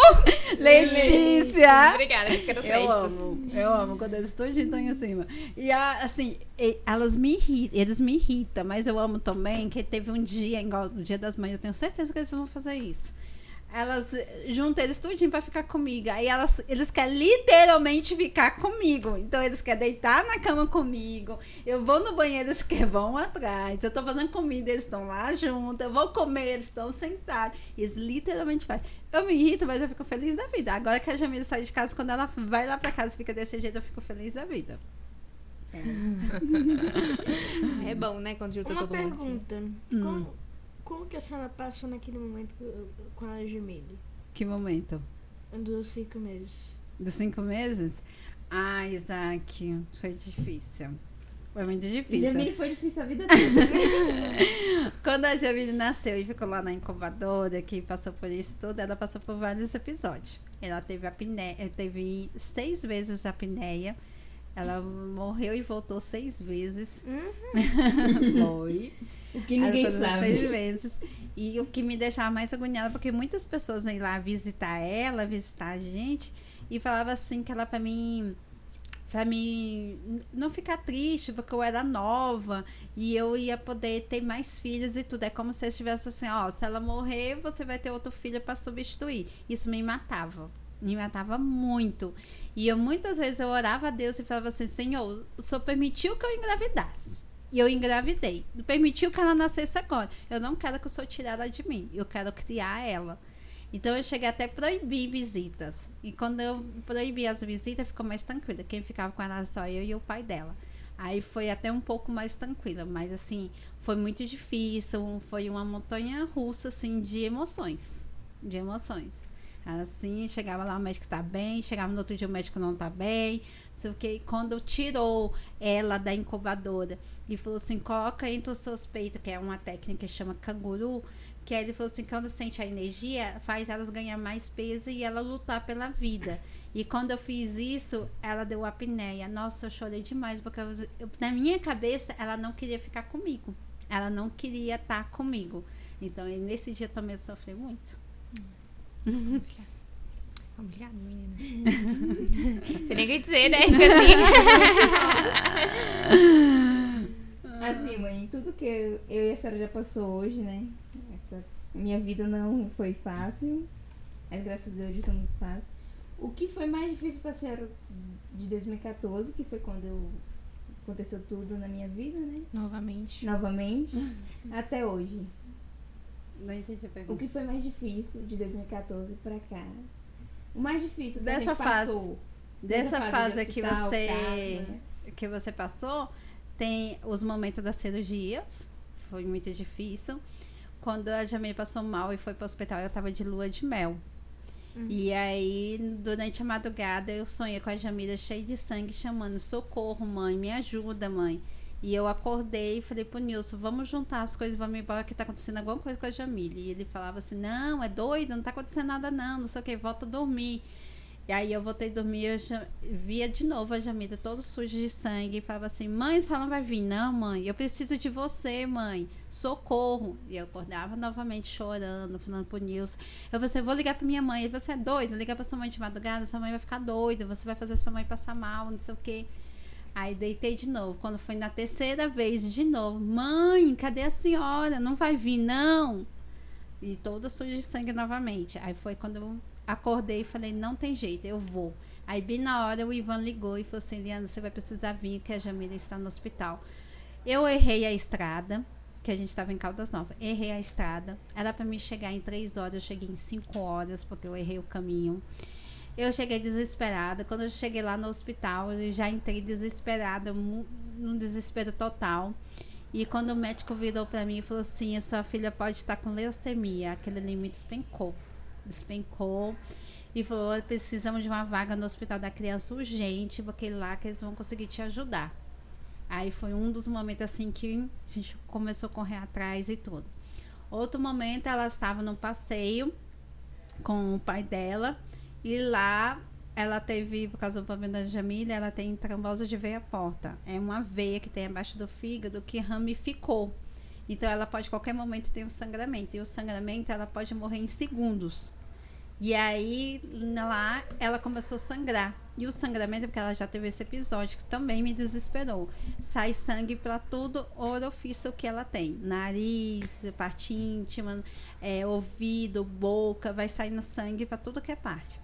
Letícia! Obrigada, fica nos créditos. Eu amo quando eles tudinho estão em cima. E assim, eles me irritam, mas eu amo também que teve um dia, igual no Dia das Mães, eu tenho certeza que eles vão fazer isso. Elas juntam eles tudinho pra ficar comigo. Aí eles querem literalmente ficar comigo. Então eles querem deitar na cama comigo. Eu vou no banheiro, eles vão atrás. Eu tô fazendo comida, eles estão lá junto. Eu vou comer, eles estão sentados. Eles literalmente fazem. Eu me irrito, mas eu fico feliz da vida. Agora que a Jamila sai de casa, quando ela vai lá pra casa e fica desse jeito, eu fico feliz da vida. É bom, né, quando junta Uma todo mundo. pergunta. Como que a senhora passa naquele momento com a Gemile? Que momento? Dos 5 meses. Dos 5 meses? Ah, Isaac, foi difícil. Foi muito difícil. Jamile foi difícil a vida toda. Quando a Jamile nasceu e ficou lá na incubadora, que passou por isso tudo, ela passou por vários episódios. Ela teve apneia, teve 6 vezes apneia. Ela morreu e voltou 6 vezes. Foi. O que ninguém ela sabe. 6 vezes. E o que me deixava mais agoniada, porque muitas pessoas iam lá visitar ela, visitar a gente, e falava assim que ela pra mim não ficar triste, porque eu era nova e eu ia poder ter mais filhos e tudo. É como se eu estivesse assim, ó, se ela morrer, você vai ter outro filho para substituir. Isso me matava. Me matava muito. E eu muitas vezes eu orava a Deus e falava assim, Senhor, o Senhor permitiu que eu engravidasse. E eu engravidei. Permitiu que ela nascesse agora. Eu não quero que o Senhor tire ela de mim. Eu quero criar ela. Então eu cheguei até a proibir visitas. E quando eu proibi as visitas, ficou mais tranquila. Quem ficava com ela era só eu e o pai dela. Aí foi até um pouco mais tranquila. Mas assim, foi muito difícil. Foi uma montanha russa, assim, de emoções. De emoções. Assim, chegava lá, o médico tá bem, chegava no outro dia, o médico não tá bem, sei o que. Quando tirou ela da incubadora e falou assim, coloca entre os seus peitos, que é uma técnica que chama canguru, que aí ele falou assim, quando sente a energia, faz elas ganhar mais peso e ela lutar pela vida. E quando eu fiz isso, ela deu apneia. Nossa, eu chorei demais, porque na minha cabeça, ela não queria ficar comigo. Ela não queria estar comigo. Então, nesse dia também eu sofri muito. Obrigada, menina. Tem nem o que dizer, né? Fica assim. Assim, mãe, tudo que eu e a senhora já passou hoje, né? Minha vida não foi fácil, mas graças a Deus está muito fácil. O que foi mais difícil pra senhora de 2014, que foi quando aconteceu tudo na minha vida, né? Novamente. Até hoje. Não entendi a pergunta. O que foi mais difícil de 2014 pra cá? O mais difícil que a Dessa gente passou. Dessa fase de que hospital, você casa. que você passou, tem os momentos das cirurgias, foi muito difícil. Quando a Jamile passou mal e foi para o hospital, ela estava de lua de mel. E aí, durante a madrugada, eu sonhei com a Jamila cheia de sangue, chamando, socorro, mãe, me ajuda, mãe. E eu acordei e falei pro Nilson, vamos juntar as coisas, vamos embora, que tá acontecendo alguma coisa com a Jamila. E ele falava assim, não, é doido, não tá acontecendo nada não sei o que, volta a dormir. E aí eu voltei a dormir, eu via de novo a Jamila toda suja de sangue e falava assim, mãe, a senhora não vai vir? Não, mãe, eu preciso de você, mãe, socorro. E eu acordava novamente chorando, falando pro Nilson. Eu falei assim, vou ligar pra minha mãe. Ele, você é doido? Ligar pra sua mãe de madrugada, sua mãe vai ficar doida, você vai fazer sua mãe passar mal, não sei o que. Aí deitei de novo. Quando foi na terceira vez, de novo, mãe, cadê a senhora? Não vai vir, não? E toda suja de sangue novamente. Aí foi quando eu acordei e falei, não tem jeito, eu vou. Aí bem na hora o Ivan ligou e falou assim, Liana, você vai precisar vir, que a Jamila está no hospital. Eu errei a estrada, que a gente estava em Caldas Novas. Errei a estrada. Era para mim chegar em 3 horas, eu cheguei em 5 horas, porque eu errei o caminho. Eu cheguei desesperada. Quando eu cheguei lá no hospital, eu já entrei desesperada, num desespero total. E quando o médico virou para mim e falou assim, a sua filha pode estar com leucemia, aquele limite despencou. E falou, precisamos de uma vaga no hospital da criança urgente, porque lá que eles vão conseguir te ajudar. Aí foi um dos momentos assim que a gente começou a correr atrás e tudo. Outro momento, ela estava num passeio com o pai dela. E lá ela teve, por causa do problema da Jamília, ela tem trombose de veia porta. É uma veia que tem abaixo do fígado que ramificou. Então ela pode, a qualquer momento, ter um sangramento. E o sangramento, ela pode morrer em segundos. E aí, lá, ela começou a sangrar. E o sangramento, porque ela já teve esse episódio, que também me desesperou. Sai sangue para tudo o orifício que ela tem. Nariz, parte íntima, ouvido, boca, vai saindo sangue para tudo que é parte.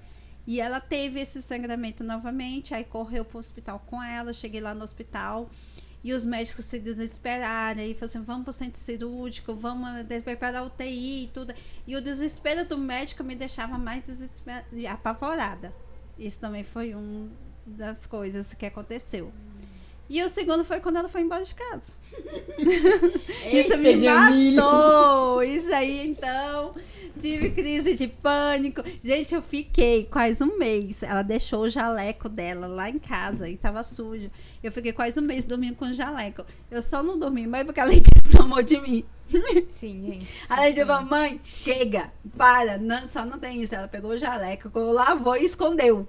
E ela teve esse sangramento novamente, aí correu para o hospital com ela, cheguei lá no hospital e os médicos se desesperaram, aí falaram assim, vamos para o centro cirúrgico, vamos preparar a UTI e tudo. E o desespero do médico me deixava mais apavorada. Isso também foi uma das coisas que aconteceu. E o segundo foi quando ela foi embora de casa. Isso me matou. Isso aí, então, tive crise de pânico. Gente, eu fiquei quase um mês. Ela deixou o jaleco dela lá em casa e tava sujo. Eu fiquei quase um mês dormindo com o jaleco. Eu só não dormi mais porque a Letícia tomou de mim. Sim, gente. A Letícia falou, mãe, chega, para. Não, só não tem isso. Ela pegou o jaleco, lavou e escondeu.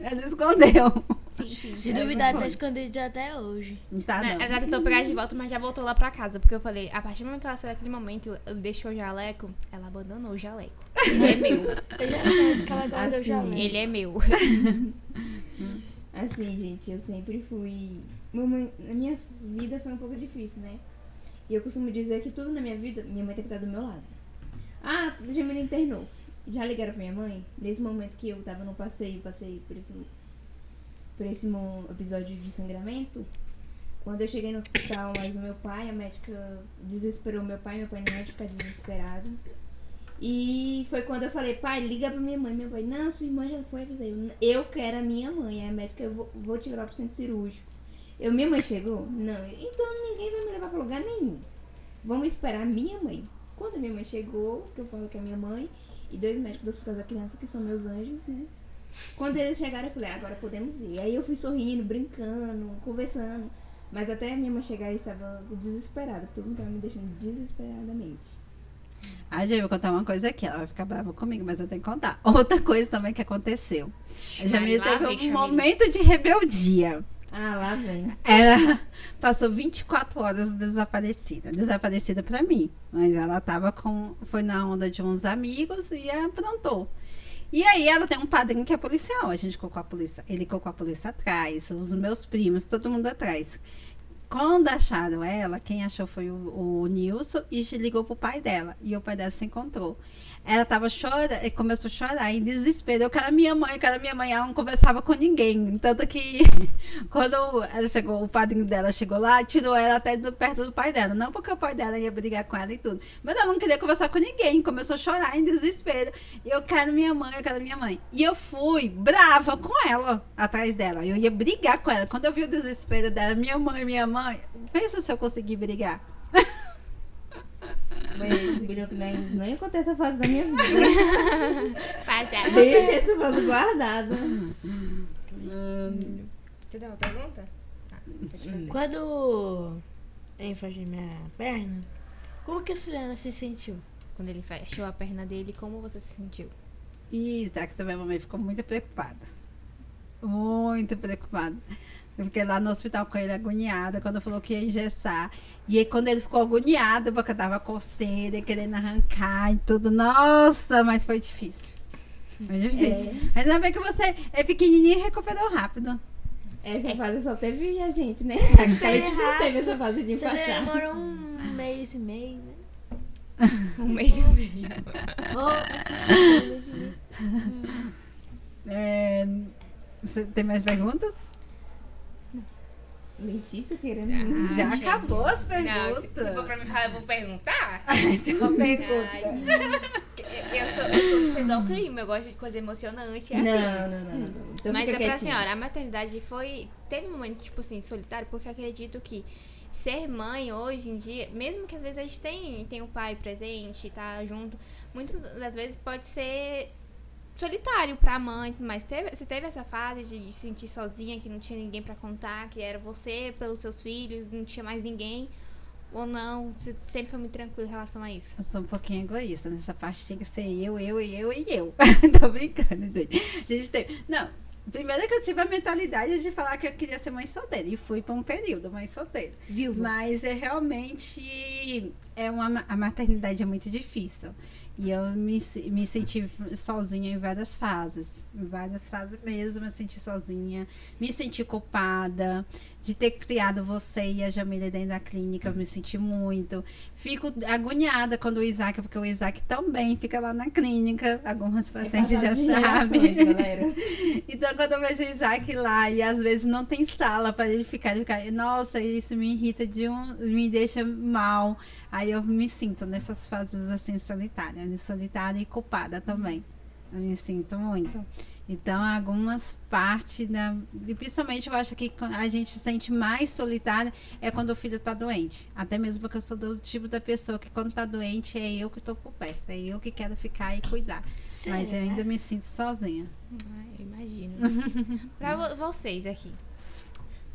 Ela escondeu. Sim. Se duvidar, tá escondido até hoje. Tá, não. Ela já tentou pegar de volta, mas já voltou lá pra casa. Porque eu falei, a partir do momento que ela saiu daquele momento, ele deixou o jaleco, ela abandonou o jaleco. Ele é meu. Eu já sei onde que ela guarda o Assim, jaleco. Ele é meu. Assim, gente, eu sempre fui... Na minha vida foi um pouco difícil, né? E eu costumo dizer que tudo na minha vida, minha mãe tem que estar do meu lado. Ah, a Jamila internou. Já ligaram pra minha mãe? Nesse momento que eu tava no passeio, passei por esse episódio de sangramento. Quando eu cheguei no hospital, mas o meu pai, a médica desesperou meu pai não ia ficar desesperado. E foi quando eu falei, pai, liga pra minha mãe. Meu pai, não, sua irmã já foi, avisei. Eu quero a minha mãe. Aí a médica, eu vou te levar pro centro cirúrgico. Minha mãe chegou? Não. Então ninguém vai me levar pra lugar nenhum. Vamos esperar a minha mãe. Quando a minha mãe chegou, que eu falo que é a minha mãe, e 2 médicos do Hospital da Criança, que são meus anjos, né? Quando eles chegaram, eu falei, agora podemos ir. Aí eu fui sorrindo, brincando, conversando. Mas até a minha mãe chegar, eu estava desesperada, porque todo mundo estava me deixando desesperadamente. A gente vai contar uma coisa aqui, ela vai ficar brava comigo, mas eu tenho que contar. Outra coisa também que aconteceu. A Jamila teve um momento de rebeldia. Ah, lá vem. Ela passou 24 horas desaparecida. Desaparecida pra mim. Mas ela foi na onda de uns amigos e aprontou. E aí ela tem um padrinho que é policial. A gente colocou a polícia. Ele colocou a polícia atrás, os meus primos, todo mundo atrás. Quando acharam ela, quem achou foi o Nilson e ligou pro pai dela. E o pai dela se encontrou. Ela tava chorando, começou a chorar em desespero. Eu quero a minha mãe. Ela não conversava com ninguém. Tanto que quando ela chegou, o padrinho dela chegou lá, tirou ela até perto do pai dela. Não porque o pai dela ia brigar com ela e tudo. Mas ela não queria conversar com ninguém. Começou a chorar em desespero. Eu quero minha mãe. E eu fui brava com ela, atrás dela. Eu ia brigar com ela. Quando eu vi o desespero dela, minha mãe. Pensa se eu conseguir brigar. Mas não ia acontecer essa fase da minha vida. Passada. Deixa essa fase guardada. Você tem uma pergunta? Pode fazer. Quando ele fechou minha perna, como que a Suzana se sentiu? Quando ele fechou a perna dele, como você se sentiu? E Isaac também, a mamãe ficou muito preocupada. Muito preocupada. Eu fiquei lá no hospital com ele agoniada, quando falou que ia engessar. E aí, quando ele ficou agoniado, porque tava coceira, querendo arrancar e tudo. Nossa, mas foi difícil. Foi difícil. Mas ainda bem que você é pequenininha e recuperou rápido. Essa fase só teve a gente, né? Sabe? A gente não teve essa fase de Você enfaixar. demorou um mês e meio, né? Um mês e meio. Um mês e meio. Você tem mais perguntas? Letícia querendo. Já gente. acabou as Não, perguntas. se for pra me falar, eu vou perguntar. Então, pergunta. Eu sou de pesar o clima, eu gosto de coisa emocionante. Não. Então Mas fica é pra quietinha. senhora, a maternidade teve momentos, tipo assim, solitário, porque eu acredito que ser mãe hoje em dia, mesmo que às vezes a gente tem o pai presente, tá junto, muitas das vezes pode ser solitário pra mãe, mas você teve essa fase de se sentir sozinha, que não tinha ninguém pra contar, que era você pelos seus filhos, não tinha mais ninguém, ou não? Você sempre foi muito tranquilo em relação a isso? Eu sou um pouquinho egoísta. Nessa parte tinha que ser eu. Tô brincando, gente. A gente tem... Não, primeiro que eu tive a mentalidade de falar que eu queria ser mãe solteira. E fui por um período mãe solteira. Viu? Mas é realmente... A maternidade é muito difícil. E eu me senti sozinha em várias fases. Em várias fases mesmo, eu senti sozinha. Me senti culpada de ter criado você e a Jamília dentro da clínica. Eu me senti muito. Fico agoniada quando o Isaac, porque o Isaac também fica lá na clínica. Algumas pacientes já sabem. Galera. Então, quando eu vejo o Isaac lá e às vezes não tem sala para ele ficar, nossa, isso me irrita me deixa mal. Aí eu me sinto nessas fases assim solitária e culpada também. Eu me sinto muito. Então, algumas partes, e principalmente eu acho que a gente se sente mais solitária é quando o filho está doente. Até mesmo porque eu sou do tipo da pessoa que quando está doente é eu que estou por perto, é eu que quero ficar e cuidar. Mas eu ainda me sinto sozinha. Eu imagino. Pra vocês aqui.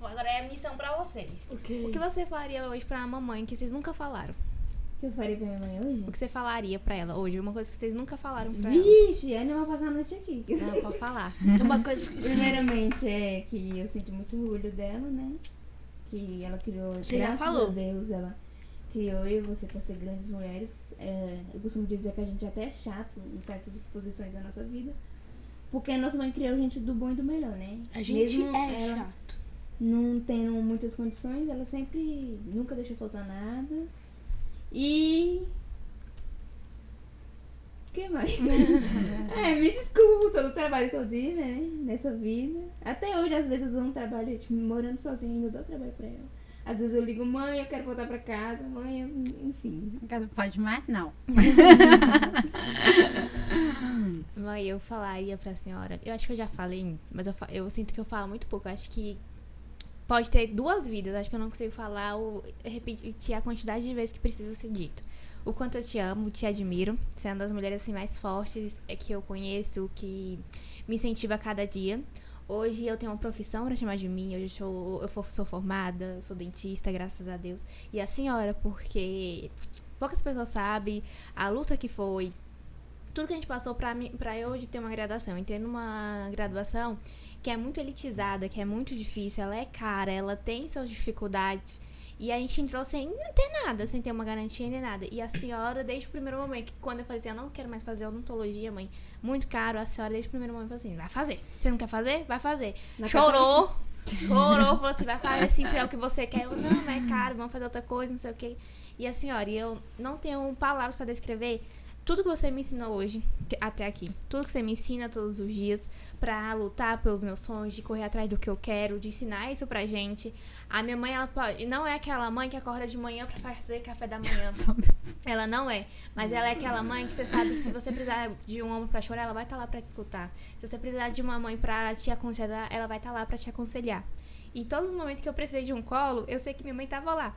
Agora é a missão pra vocês. O que você falaria hoje pra mamãe que vocês nunca falaram? O que eu faria pra minha mãe hoje? O que você falaria pra ela hoje? Uma coisa que vocês nunca falaram pra ela. Vixe, ainda vou passar a noite aqui. Não, pode falar. Uma coisa que Primeiramente é que eu sinto muito orgulho dela, né? Que ela criou, Você já graças falou. a Deus, ela criou eu e você pra ser grandes mulheres. Eu costumo dizer que a gente até é chato em certas posições da nossa vida. Porque a nossa mãe criou a gente do bom e do melhor, né? a gente Mesmo é ela chato. não tendo muitas condições, ela sempre, nunca deixou faltar nada. E... o que mais? Me desculpa por todo o trabalho que eu dei, né? Nessa vida. Até hoje, às vezes, eu dou um trabalho, tipo, morando sozinha, ainda dou trabalho pra ela. Às vezes eu ligo, mãe, eu quero voltar pra casa, mãe, enfim. Não pode mais, não. Mãe, eu falaria pra senhora. Eu acho que eu já falei, mas eu sinto que eu falo muito pouco. Eu acho que pode ter duas vidas. Eu acho que eu não consigo falar ou repetir a quantidade de vezes que precisa ser dito. O quanto eu te amo, te admiro. Você é uma das mulheres assim, mais fortes que eu conheço, que me incentiva a cada dia. Hoje eu tenho uma profissão pra chamar de mim. Hoje eu sou formada, sou dentista, graças a Deus. E a senhora, porque poucas pessoas sabem a luta que foi, tudo que a gente passou pra eu hoje ter uma graduação. Eu entrei numa graduação que é muito elitizada, que é muito difícil, ela é cara, ela tem suas dificuldades. E a gente entrou sem ter nada, sem ter uma garantia nem nada. E a senhora, desde o primeiro momento, que quando eu falei assim, eu não quero mais fazer odontologia, mãe, muito caro, a senhora desde o primeiro momento falou assim, vai fazer. Você não quer fazer? Vai fazer. Chorou, falou assim, vai fazer assim, se é o que você quer. Eu, não é caro, vamos fazer outra coisa, não sei o quê. E a senhora, eu não tenho palavras pra descrever tudo que você me ensinou hoje, até aqui. Tudo que você me ensina todos os dias pra lutar pelos meus sonhos, de correr atrás do que eu quero, de ensinar isso pra gente. A minha mãe, ela não é aquela mãe que acorda de manhã pra fazer café da manhã. Ela não é. Mas ela é aquela mãe que você sabe que se você precisar de um ombro pra chorar, ela vai estar lá pra te escutar. Se você precisar de uma mãe pra te aconselhar, ela vai estar lá pra te aconselhar. Em todos os momentos que eu precisei de um colo, eu sei que minha mãe tava lá.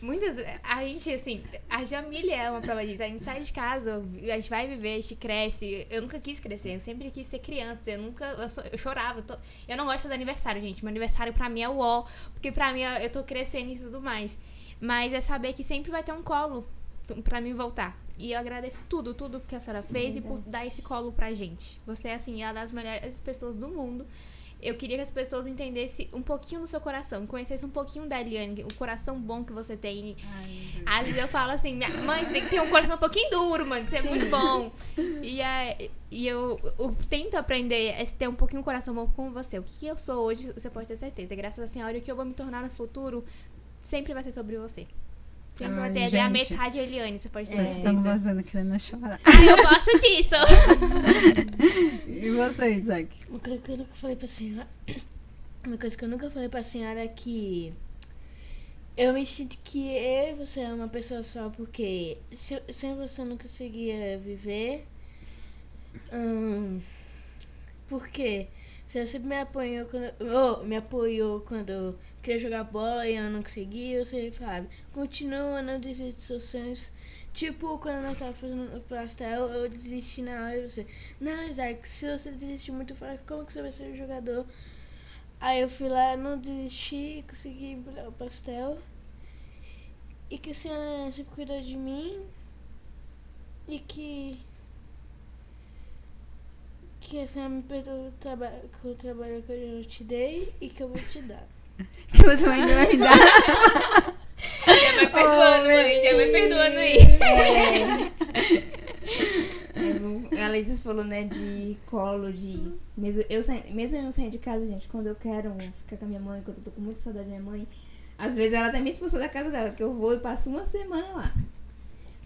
Muitas, a gente, assim, a Jamília é uma prova disso. A gente sai de casa, a gente vai viver, a gente cresce. Eu nunca quis crescer, eu sempre quis ser criança. Eu chorava. Eu não gosto de fazer aniversário, gente. Meu aniversário pra mim é o ó, porque pra mim eu tô crescendo e tudo mais. Mas é saber que sempre vai ter um colo pra mim voltar. E eu agradeço tudo que a senhora fez e por dar esse colo pra gente. Você é, assim, uma das melhores pessoas do mundo. Eu queria que as pessoas entendessem um pouquinho do seu coração, conhecessem um pouquinho da Eliane, o coração bom que você tem. Às vezes eu falo assim, mãe, tem que ter um coração um pouquinho duro, mãe, que você é muito bom. E eu tento aprender a ter um pouquinho o coração bom com você. O que eu sou hoje, você pode ter certeza. Graças à senhora, o que eu vou me tornar no futuro sempre vai ser sobre você. Sempre vai ter a metade Eliane, você pode ter Vocês certeza. estão vazando querendo chorar. Eu gosto disso. E você, Isaac? Uma coisa que eu nunca falei pra senhora. uma coisa que eu nunca falei pra senhora é que eu me sinto que eu e você é uma pessoa só, porque sem você eu não conseguia viver. Porque você sempre me apoiou quando eu queria jogar bola e eu não conseguia. Você, Fábio, continua, não desiste dos seus sonhos. Tipo, quando nós estávamos fazendo o pastel, eu desisti na hora e você... Não, Isaac, se você desistir muito fácil, como que você vai ser um jogador? Aí eu fui lá, não desisti, consegui embrulhar o pastel. E que a senhora sempre cuidou de mim. E que a senhora me perdoou com o trabalho que eu te dei e que eu vou te dar. Que você vai me dar. Já vai perdoando, mãe. Já vai perdoando aí. A Letícia falou, né, de colo, de... Mesmo eu saindo de casa, gente, quando eu quero ficar com a minha mãe, quando eu tô com muita saudade da minha mãe, às vezes ela até me expulsa da casa dela, que eu vou e passo uma semana lá.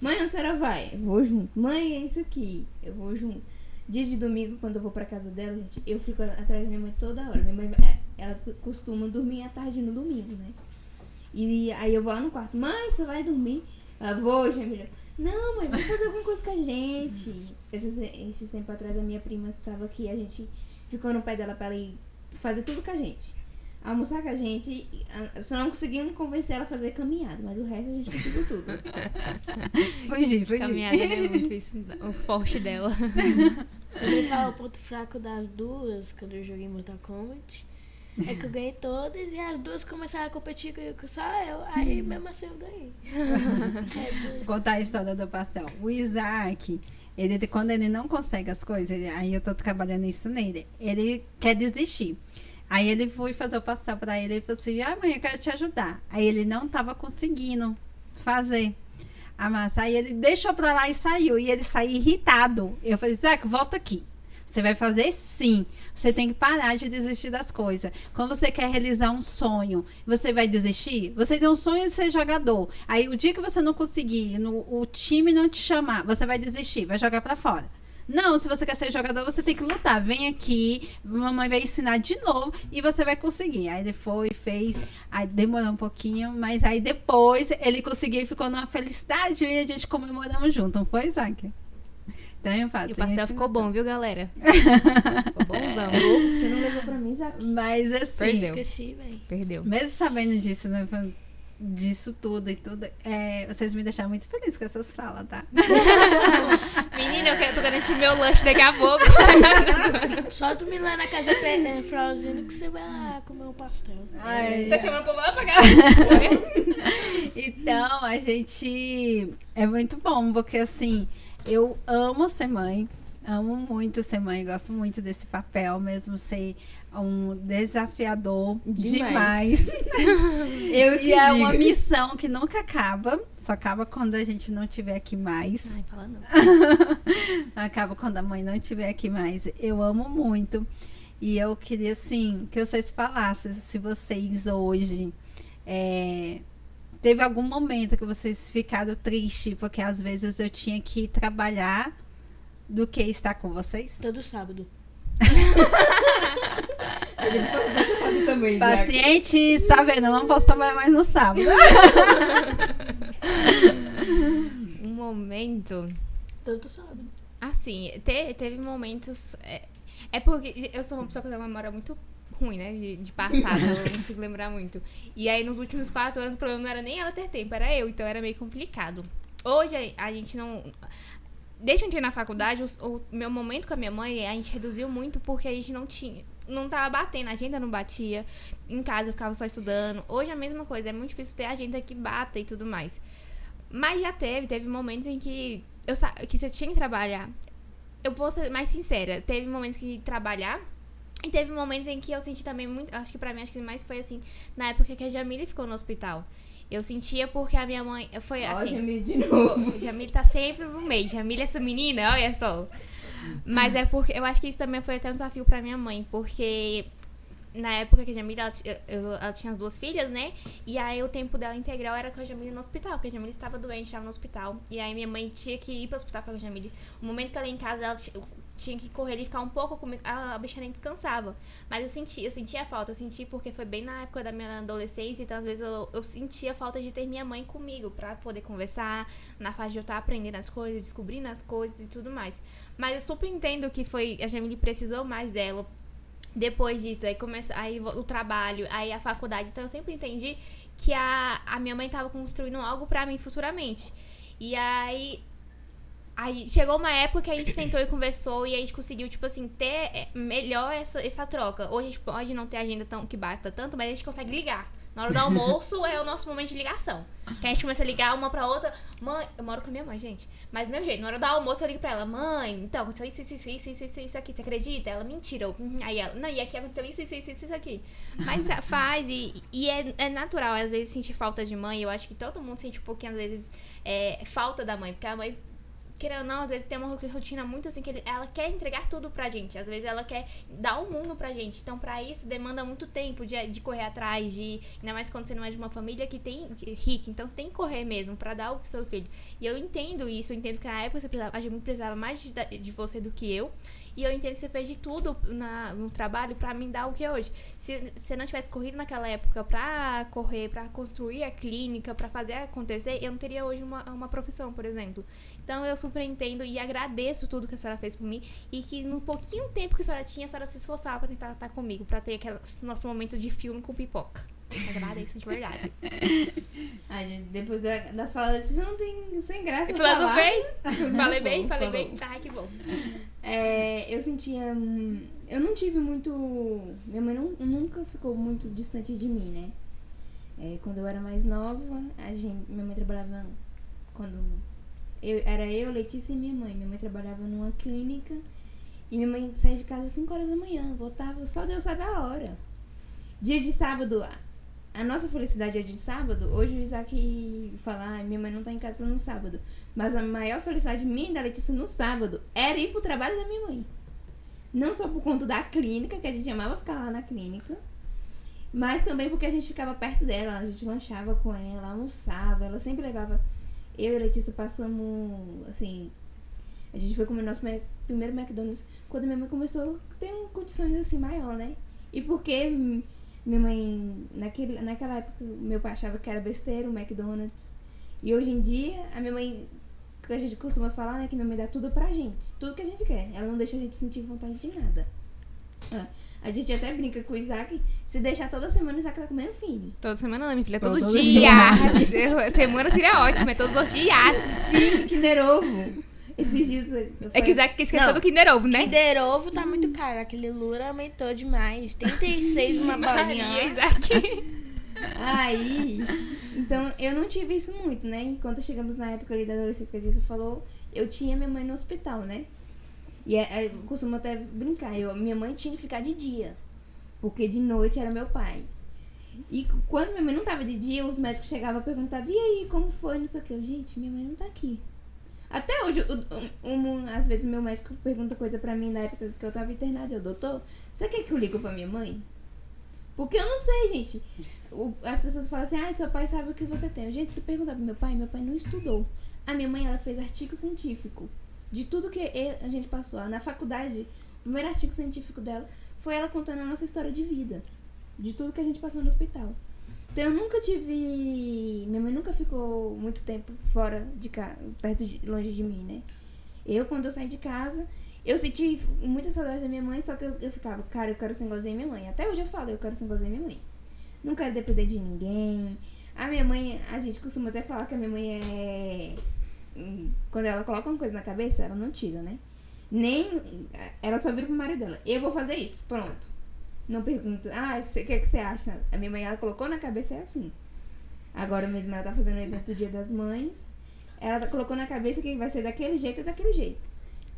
Mãe, onde a senhora vai? Eu vou junto. Mãe, é isso aqui. Eu vou junto. Dia de domingo, quando eu vou pra casa dela, gente, eu fico atrás da minha mãe toda hora. Minha mãe, ela costuma dormir à tarde no domingo, né? E aí eu vou lá no quarto. Mãe, você vai dormir? Ela, vou, Jamília. Não, mãe, vamos fazer alguma coisa com a gente. Esses tempos atrás, a minha prima estava aqui, a gente ficou no pé dela pra ela ir fazer tudo com a gente. Almoçar com a gente. Só não conseguimos convencer ela a fazer caminhada, mas o resto a gente conseguiu tudo. Fugir. Caminhada é muito isso, o forte dela. Também falo o ponto fraco das duas, quando eu joguei Mortal Kombat. É que eu ganhei todas e as duas começaram a competir com só eu. Aí mesmo assim eu ganhei. Vou contar a história do pastel. O Isaac, quando ele não consegue as coisas, aí eu tô trabalhando isso nele, ele quer desistir. Aí ele foi fazer o pastel pra ele e falou assim, mãe, eu quero te ajudar. Aí ele não tava conseguindo fazer a massa. Aí ele deixou pra lá e saiu. E ele saiu irritado. Eu falei, Isaac, volta aqui. Você vai fazer sim. Você tem que parar de desistir das coisas. Quando você quer realizar um sonho, você vai desistir? Você tem um sonho de ser jogador. Aí o dia que você não conseguir, o time não te chamar, você vai desistir, vai jogar pra fora. Não, se você quer ser jogador, você tem que lutar. Vem aqui, mamãe vai ensinar de novo e você vai conseguir. Aí ele foi, fez, aí demorou um pouquinho, mas aí depois ele conseguiu e ficou numa felicidade e a gente comemoramos junto, não foi, Isaac? Então eu faço. E o pastel ficou bom, viu, galera? Ficou bonzão. Você não levou pra mim, Isaac? Mas assim, Perdeu. Esqueci, velho. Perdeu. mesmo sabendo disso, né? Disso tudo e tudo, vocês me deixaram muito feliz com essas falas, tá? Menina, eu tô garantindo meu lanche daqui a pouco. Só dormir lá na casa Frauzinho que você vai lá comer um pastel. Tá chamando o povo lá pra casa. Então, a gente... É muito bom, porque assim, eu amo ser mãe. Amo muito ser mãe, gosto muito desse papel, mesmo ser um desafiador demais. E é uma missão que nunca acaba, só acaba quando a gente não estiver aqui mais. Ai, fala não. Acaba quando a mãe não estiver aqui mais. Eu amo muito. E eu queria, assim, que vocês falassem se vocês hoje... teve algum momento que vocês ficaram tristes, porque às vezes eu tinha que trabalhar do que estar com vocês? Todo sábado. Você faz também, Isaac. Pacientes, tá vendo? Eu não posso trabalhar mais no sábado. Um momento... Todo sábado. Assim, teve momentos... É porque eu sou uma pessoa que tem uma memória muito ruim, né? De passado, eu não consigo lembrar muito. E aí, nos últimos 4 anos, o problema não era nem ela ter tempo, era eu. Então, era meio complicado. Hoje, a gente não... Desde que eu entrei na faculdade, o meu momento com a minha mãe, a gente reduziu muito porque a gente não tava batendo, a agenda não batia. Em casa eu ficava só estudando. Hoje é a mesma coisa, é muito difícil ter agenda que bata e tudo mais. Mas já teve momentos em que você tinha que trabalhar. Eu vou ser mais sincera, teve momentos que trabalhar e teve momentos em que eu senti também muito, acho que pra mim, acho que mais foi assim, na época que a Jamile ficou no hospital. Eu sentia porque a minha mãe foi assim... Jamile de novo. Jamile tá sempre no meio. Jamile, essa menina, olha só. Mas é porque... Eu acho que isso também foi até um desafio pra minha mãe. Porque na época que a Jamile... Ela tinha as 2 filhas, né? E aí o tempo dela integral era com a Jamile no hospital. Porque a Jamile estava doente, estava no hospital. E aí minha mãe tinha que ir pro hospital com a Jamile. O momento que ela ia em casa, tinha que correr e ficar um pouco comigo, a bicha nem descansava. Mas eu sentia falta, eu senti porque foi bem na época da minha adolescência, então às vezes eu sentia falta de ter minha mãe comigo pra poder conversar, na fase de eu estar aprendendo as coisas, descobrindo as coisas e tudo mais. Mas eu super entendo que a Jamile precisou mais dela. Depois disso, aí o trabalho, aí a faculdade. Então eu sempre entendi que a minha mãe tava construindo algo pra mim futuramente. E aí chegou uma época que a gente sentou e conversou e a gente conseguiu, tipo assim, ter melhor essa troca. Hoje a gente pode não ter agenda que bata tanto, mas a gente consegue ligar. Na hora do almoço é o nosso momento de ligação. Que a gente começa a ligar uma pra outra. Mãe, eu moro com a minha mãe, gente. Mas do mesmo jeito, na hora do almoço eu ligo pra ela. Mãe, então, aconteceu isso aqui. Você acredita? Ela, mentira. Aí ela, não, e aqui aconteceu isso aqui. Mas faz e é natural, às vezes, sentir falta de mãe. Eu acho que todo mundo sente um pouquinho, às vezes, falta da mãe. Porque a mãe, querendo ou não, às vezes tem uma rotina muito assim, que ela quer entregar tudo pra gente. Às vezes ela quer dar o mundo pra gente. Então, pra isso, demanda muito tempo de correr atrás, ainda mais quando você não é de uma família que tem rica. Então, você tem que correr mesmo pra dar o seu filho. E eu entendo isso, eu entendo que na época a gente precisava mais de você do que eu. E eu entendo que você fez de tudo no trabalho pra me dar o que é hoje. Se você não tivesse corrido naquela época pra correr, pra construir a clínica, pra fazer acontecer, eu não teria hoje uma profissão, por exemplo. Então eu super entendo e agradeço tudo que a senhora fez por mim. E que no pouquinho tempo que a senhora tinha, a senhora se esforçava pra tentar estar comigo, pra ter aquele nosso momento de filme com pipoca. Agradeço de verdade. Ai, gente, depois das falas, você não tem sem graça. Filosofei? Falei bem? Falou. Ai, que bom. Eu sentia. Eu não tive muito. Minha mãe nunca ficou muito distante de mim, né? Quando eu era mais nova, minha mãe trabalhava. Era eu, Letícia e minha mãe. Minha mãe trabalhava numa clínica e minha mãe saía de casa às 5 horas da manhã. Voltava, só Deus sabe a hora. Dia de sábado. A nossa felicidade é de sábado. Hoje o Isaac fala, minha mãe não tá em casa no sábado. Mas a maior felicidade minha e da Letícia no sábado era ir pro trabalho da minha mãe. Não só por conta da clínica, que a gente amava ficar lá na clínica, mas também porque a gente ficava perto dela, a gente lanchava com ela, almoçava, ela sempre levava. Eu e a Letícia passamos, assim, a gente foi comer nosso primeiro McDonald's quando minha mãe começou a ter condições assim maior, né? E porque minha mãe, naquela época, meu pai achava que era besteira o McDonald's. E hoje em dia, a minha mãe, que a gente costuma falar, né, que minha mãe dá tudo pra gente. Tudo que a gente quer. Ela não deixa a gente sentir vontade de nada. A gente até brinca com o Isaac, se deixar toda semana o Isaac tá comendo fine. Toda semana não, minha filha, todo Todo dia. dia. Semana seria ótimo, é todos os dias. Fine, Kinder Ovo. Esses dias... É que o Isaac esqueceu Não. do Kinder Ovo, né? Kinder Ovo tá muito caro. Aquele Lura aumentou demais. 36 uma bolinha. Maria, Isaac. Aí, então, eu não tive isso muito, né? Enquanto chegamos na época ali da adolescência que a Jéssica falou, eu tinha minha mãe no hospital, né? E eu costumo até brincar, minha mãe tinha que ficar de dia, porque de noite era meu pai. E quando minha mãe não tava de dia, os médicos chegavam e perguntavam, e aí, como foi, não sei o que. Gente, minha mãe não tá aqui. Até hoje, às vezes meu médico pergunta coisa pra mim na época que eu tava internada. Doutor, você quer que eu ligo pra minha mãe? Porque eu não sei, gente. As pessoas falam assim, seu pai sabe o que você tem. Gente, se perguntar pro meu pai não estudou. A minha mãe, ela fez artigo científico. De tudo que a gente passou. Na faculdade, o primeiro artigo científico dela foi ela contando a nossa história de vida. De tudo que a gente passou no hospital. Então eu nunca tive... Minha mãe nunca ficou muito tempo fora de casa, longe de mim, né? Quando eu saí de casa, eu senti muita saudade da minha mãe, só que eu ficava, cara, eu quero ser igualzinha minha mãe. Até hoje eu falo, eu quero ser igualzinha minha mãe. Não quero depender de ninguém. A minha mãe, a gente costuma até falar que a minha mãe é... Quando ela coloca uma coisa na cabeça, ela não tira, né? Ela só vira pro marido dela. Eu vou fazer isso, pronto. Não pergunta, o que você acha? A minha mãe, ela colocou na cabeça, é assim. Agora mesmo ela tá fazendo o evento do Dia das Mães. Ela colocou na cabeça que vai ser daquele jeito e daquele jeito.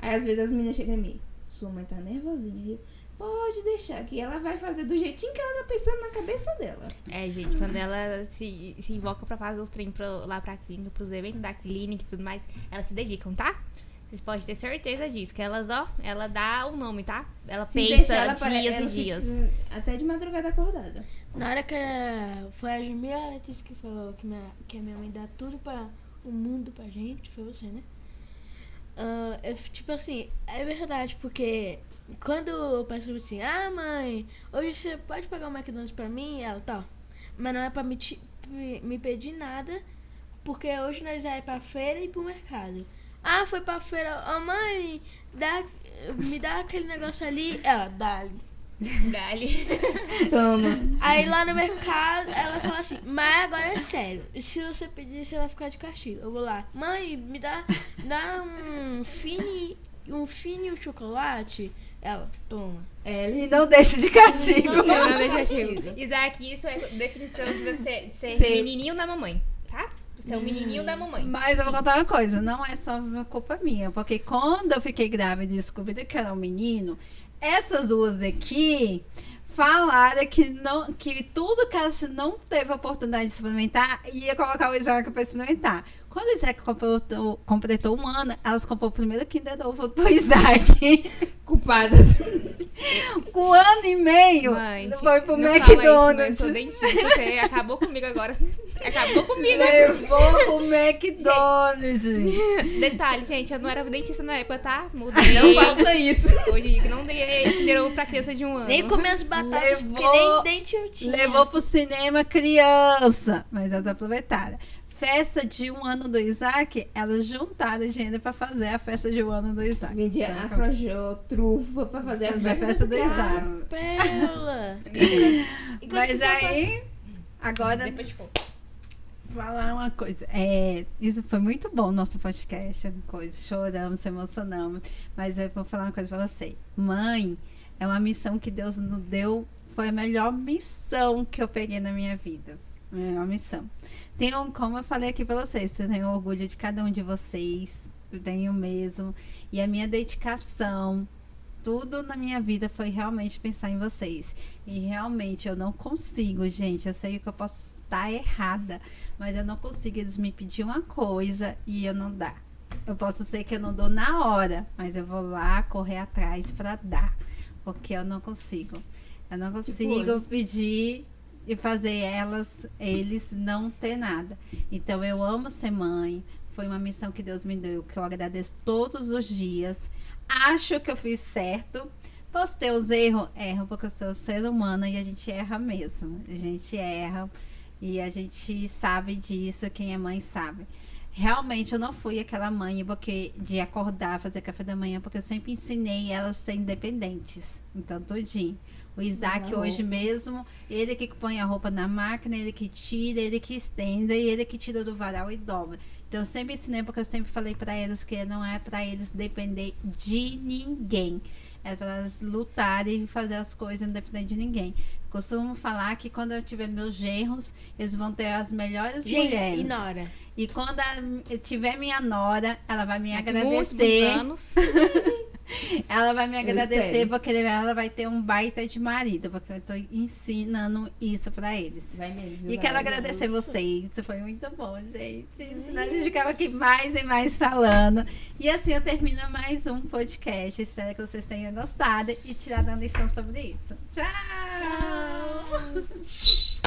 Aí às vezes as meninas chegam em mim, sua mãe tá nervosinha. Eu, pode deixar que ela vai fazer do jeitinho que ela tá pensando na cabeça dela. Gente, quando ela se invoca pra fazer os treinos lá pra clínica, pros eventos da clínica e tudo mais, elas se dedicam, tá? Vocês podem ter certeza disso, que ela dá o nome, tá? Ela pensa dias e dias. Até de madrugada acordada. Na hora que foi a Jamila e a Letícia que falou que a minha mãe dá tudo para o mundo pra gente, foi você, né? Tipo assim, é verdade, porque quando o pai falou assim, mãe, hoje você pode pagar um McDonald's pra mim? Ela, tá. Mas não é pra me pedir nada, porque hoje nós vamos pra feira e pro mercado. Foi pra feira, mãe, me dá aquele negócio ali. Ela, dá-lhe. Dali. Toma. Aí lá no mercado, ela fala assim, mas agora é sério, se você pedir, você vai ficar de castigo. Eu vou lá, mãe, me dá um fine e um chocolate. Ela, toma. E não deixa de castigo. Não, deixa castigo. Isso daqui, isso é definição de você ser menininho da mamãe, tá? Você é o menininho da mamãe. Mas eu vou contar uma coisa, não é só culpa minha, porque quando eu fiquei grávida e descobri que era um menino, essas duas aqui falaram que tudo que elas não teve a oportunidade de experimentar, ia colocar o Isaac para experimentar. Quando o Isaac completou 1 ano, elas comprou o primeiro Kinder Ovo pro Isaac. Culpadas. Com 1 ano e meio, Mãe, foi pro não fala isso, McDonald's. não, eu sou dentista, você acabou comigo agora. Acabou comigo. Levou o McDonald's. Detalhe, gente, eu não era dentista na época, tá? Mudei. Não faça isso. Hoje não dei Kinder Ovo pra criança de 1 ano. Nem comer as batatas, Levou- porque nem dente eu tinha. Levou pro cinema criança, mas elas aproveitaram. Festa de 1 ano do Isaac, elas juntaram dinheiro pra fazer a festa de 1 ano do Isaac. Vendia afrojô, trufa pra fazer A festa do Isaac. Pela. Mas aí, agora, Depois te conto. falar uma coisa. Isso foi muito bom, nosso podcast. Choramos, se emocionamos. Mas eu vou falar uma coisa pra você. Mãe, é uma missão que Deus nos deu. Foi a melhor missão que eu peguei na minha vida. É uma missão. Tenho, como eu falei aqui pra vocês, eu tenho orgulho de cada um de vocês. Eu tenho mesmo. E a minha dedicação, tudo na minha vida foi realmente pensar em vocês. E realmente eu não consigo, gente. Eu sei que eu posso estar errada, mas eu não consigo. Eles me pediram uma coisa e eu não dá. Eu posso ser que eu não dou na hora, mas eu vou lá correr atrás pra dar. Porque eu não consigo. Eu não consigo hoje. pedir e fazer eles não ter nada. Então eu amo ser mãe. Foi uma missão que Deus me deu, que eu agradeço todos os dias. Acho que eu fiz certo. Posso ter os erros? Erro, porque eu sou ser humana e a gente erra mesmo. A gente erra e a gente sabe disso, quem é mãe sabe. Realmente eu não fui aquela mãe de acordar, fazer café da manhã, porque eu sempre ensinei elas a ser independentes. Então, tudinho. O Isaac hoje mesmo, ele que põe a roupa na máquina, ele que tira, ele que estende, e ele que tira do varal e dobra. Então eu sempre ensinei, porque eu sempre falei pra eles que não é pra eles depender de ninguém. É pra elas lutarem e fazer as coisas não depender de ninguém. Costumo falar que quando eu tiver meus genros, eles vão ter as melhores mulheres. E Nora? E quando eu tiver minha nora, ela vai me Múltiplos agradecer. anos. Ela vai me agradecer espero. porque ela vai ter um baita de marido, porque eu tô ensinando isso pra eles. Vai mesmo, viu, E quero galera? agradecer vocês, isso foi muito bom, gente. Senão a gente ficava aqui mais e mais falando. E assim eu termino mais um podcast. Espero que vocês tenham gostado e tirado uma lição sobre isso. Tchau! Tchau.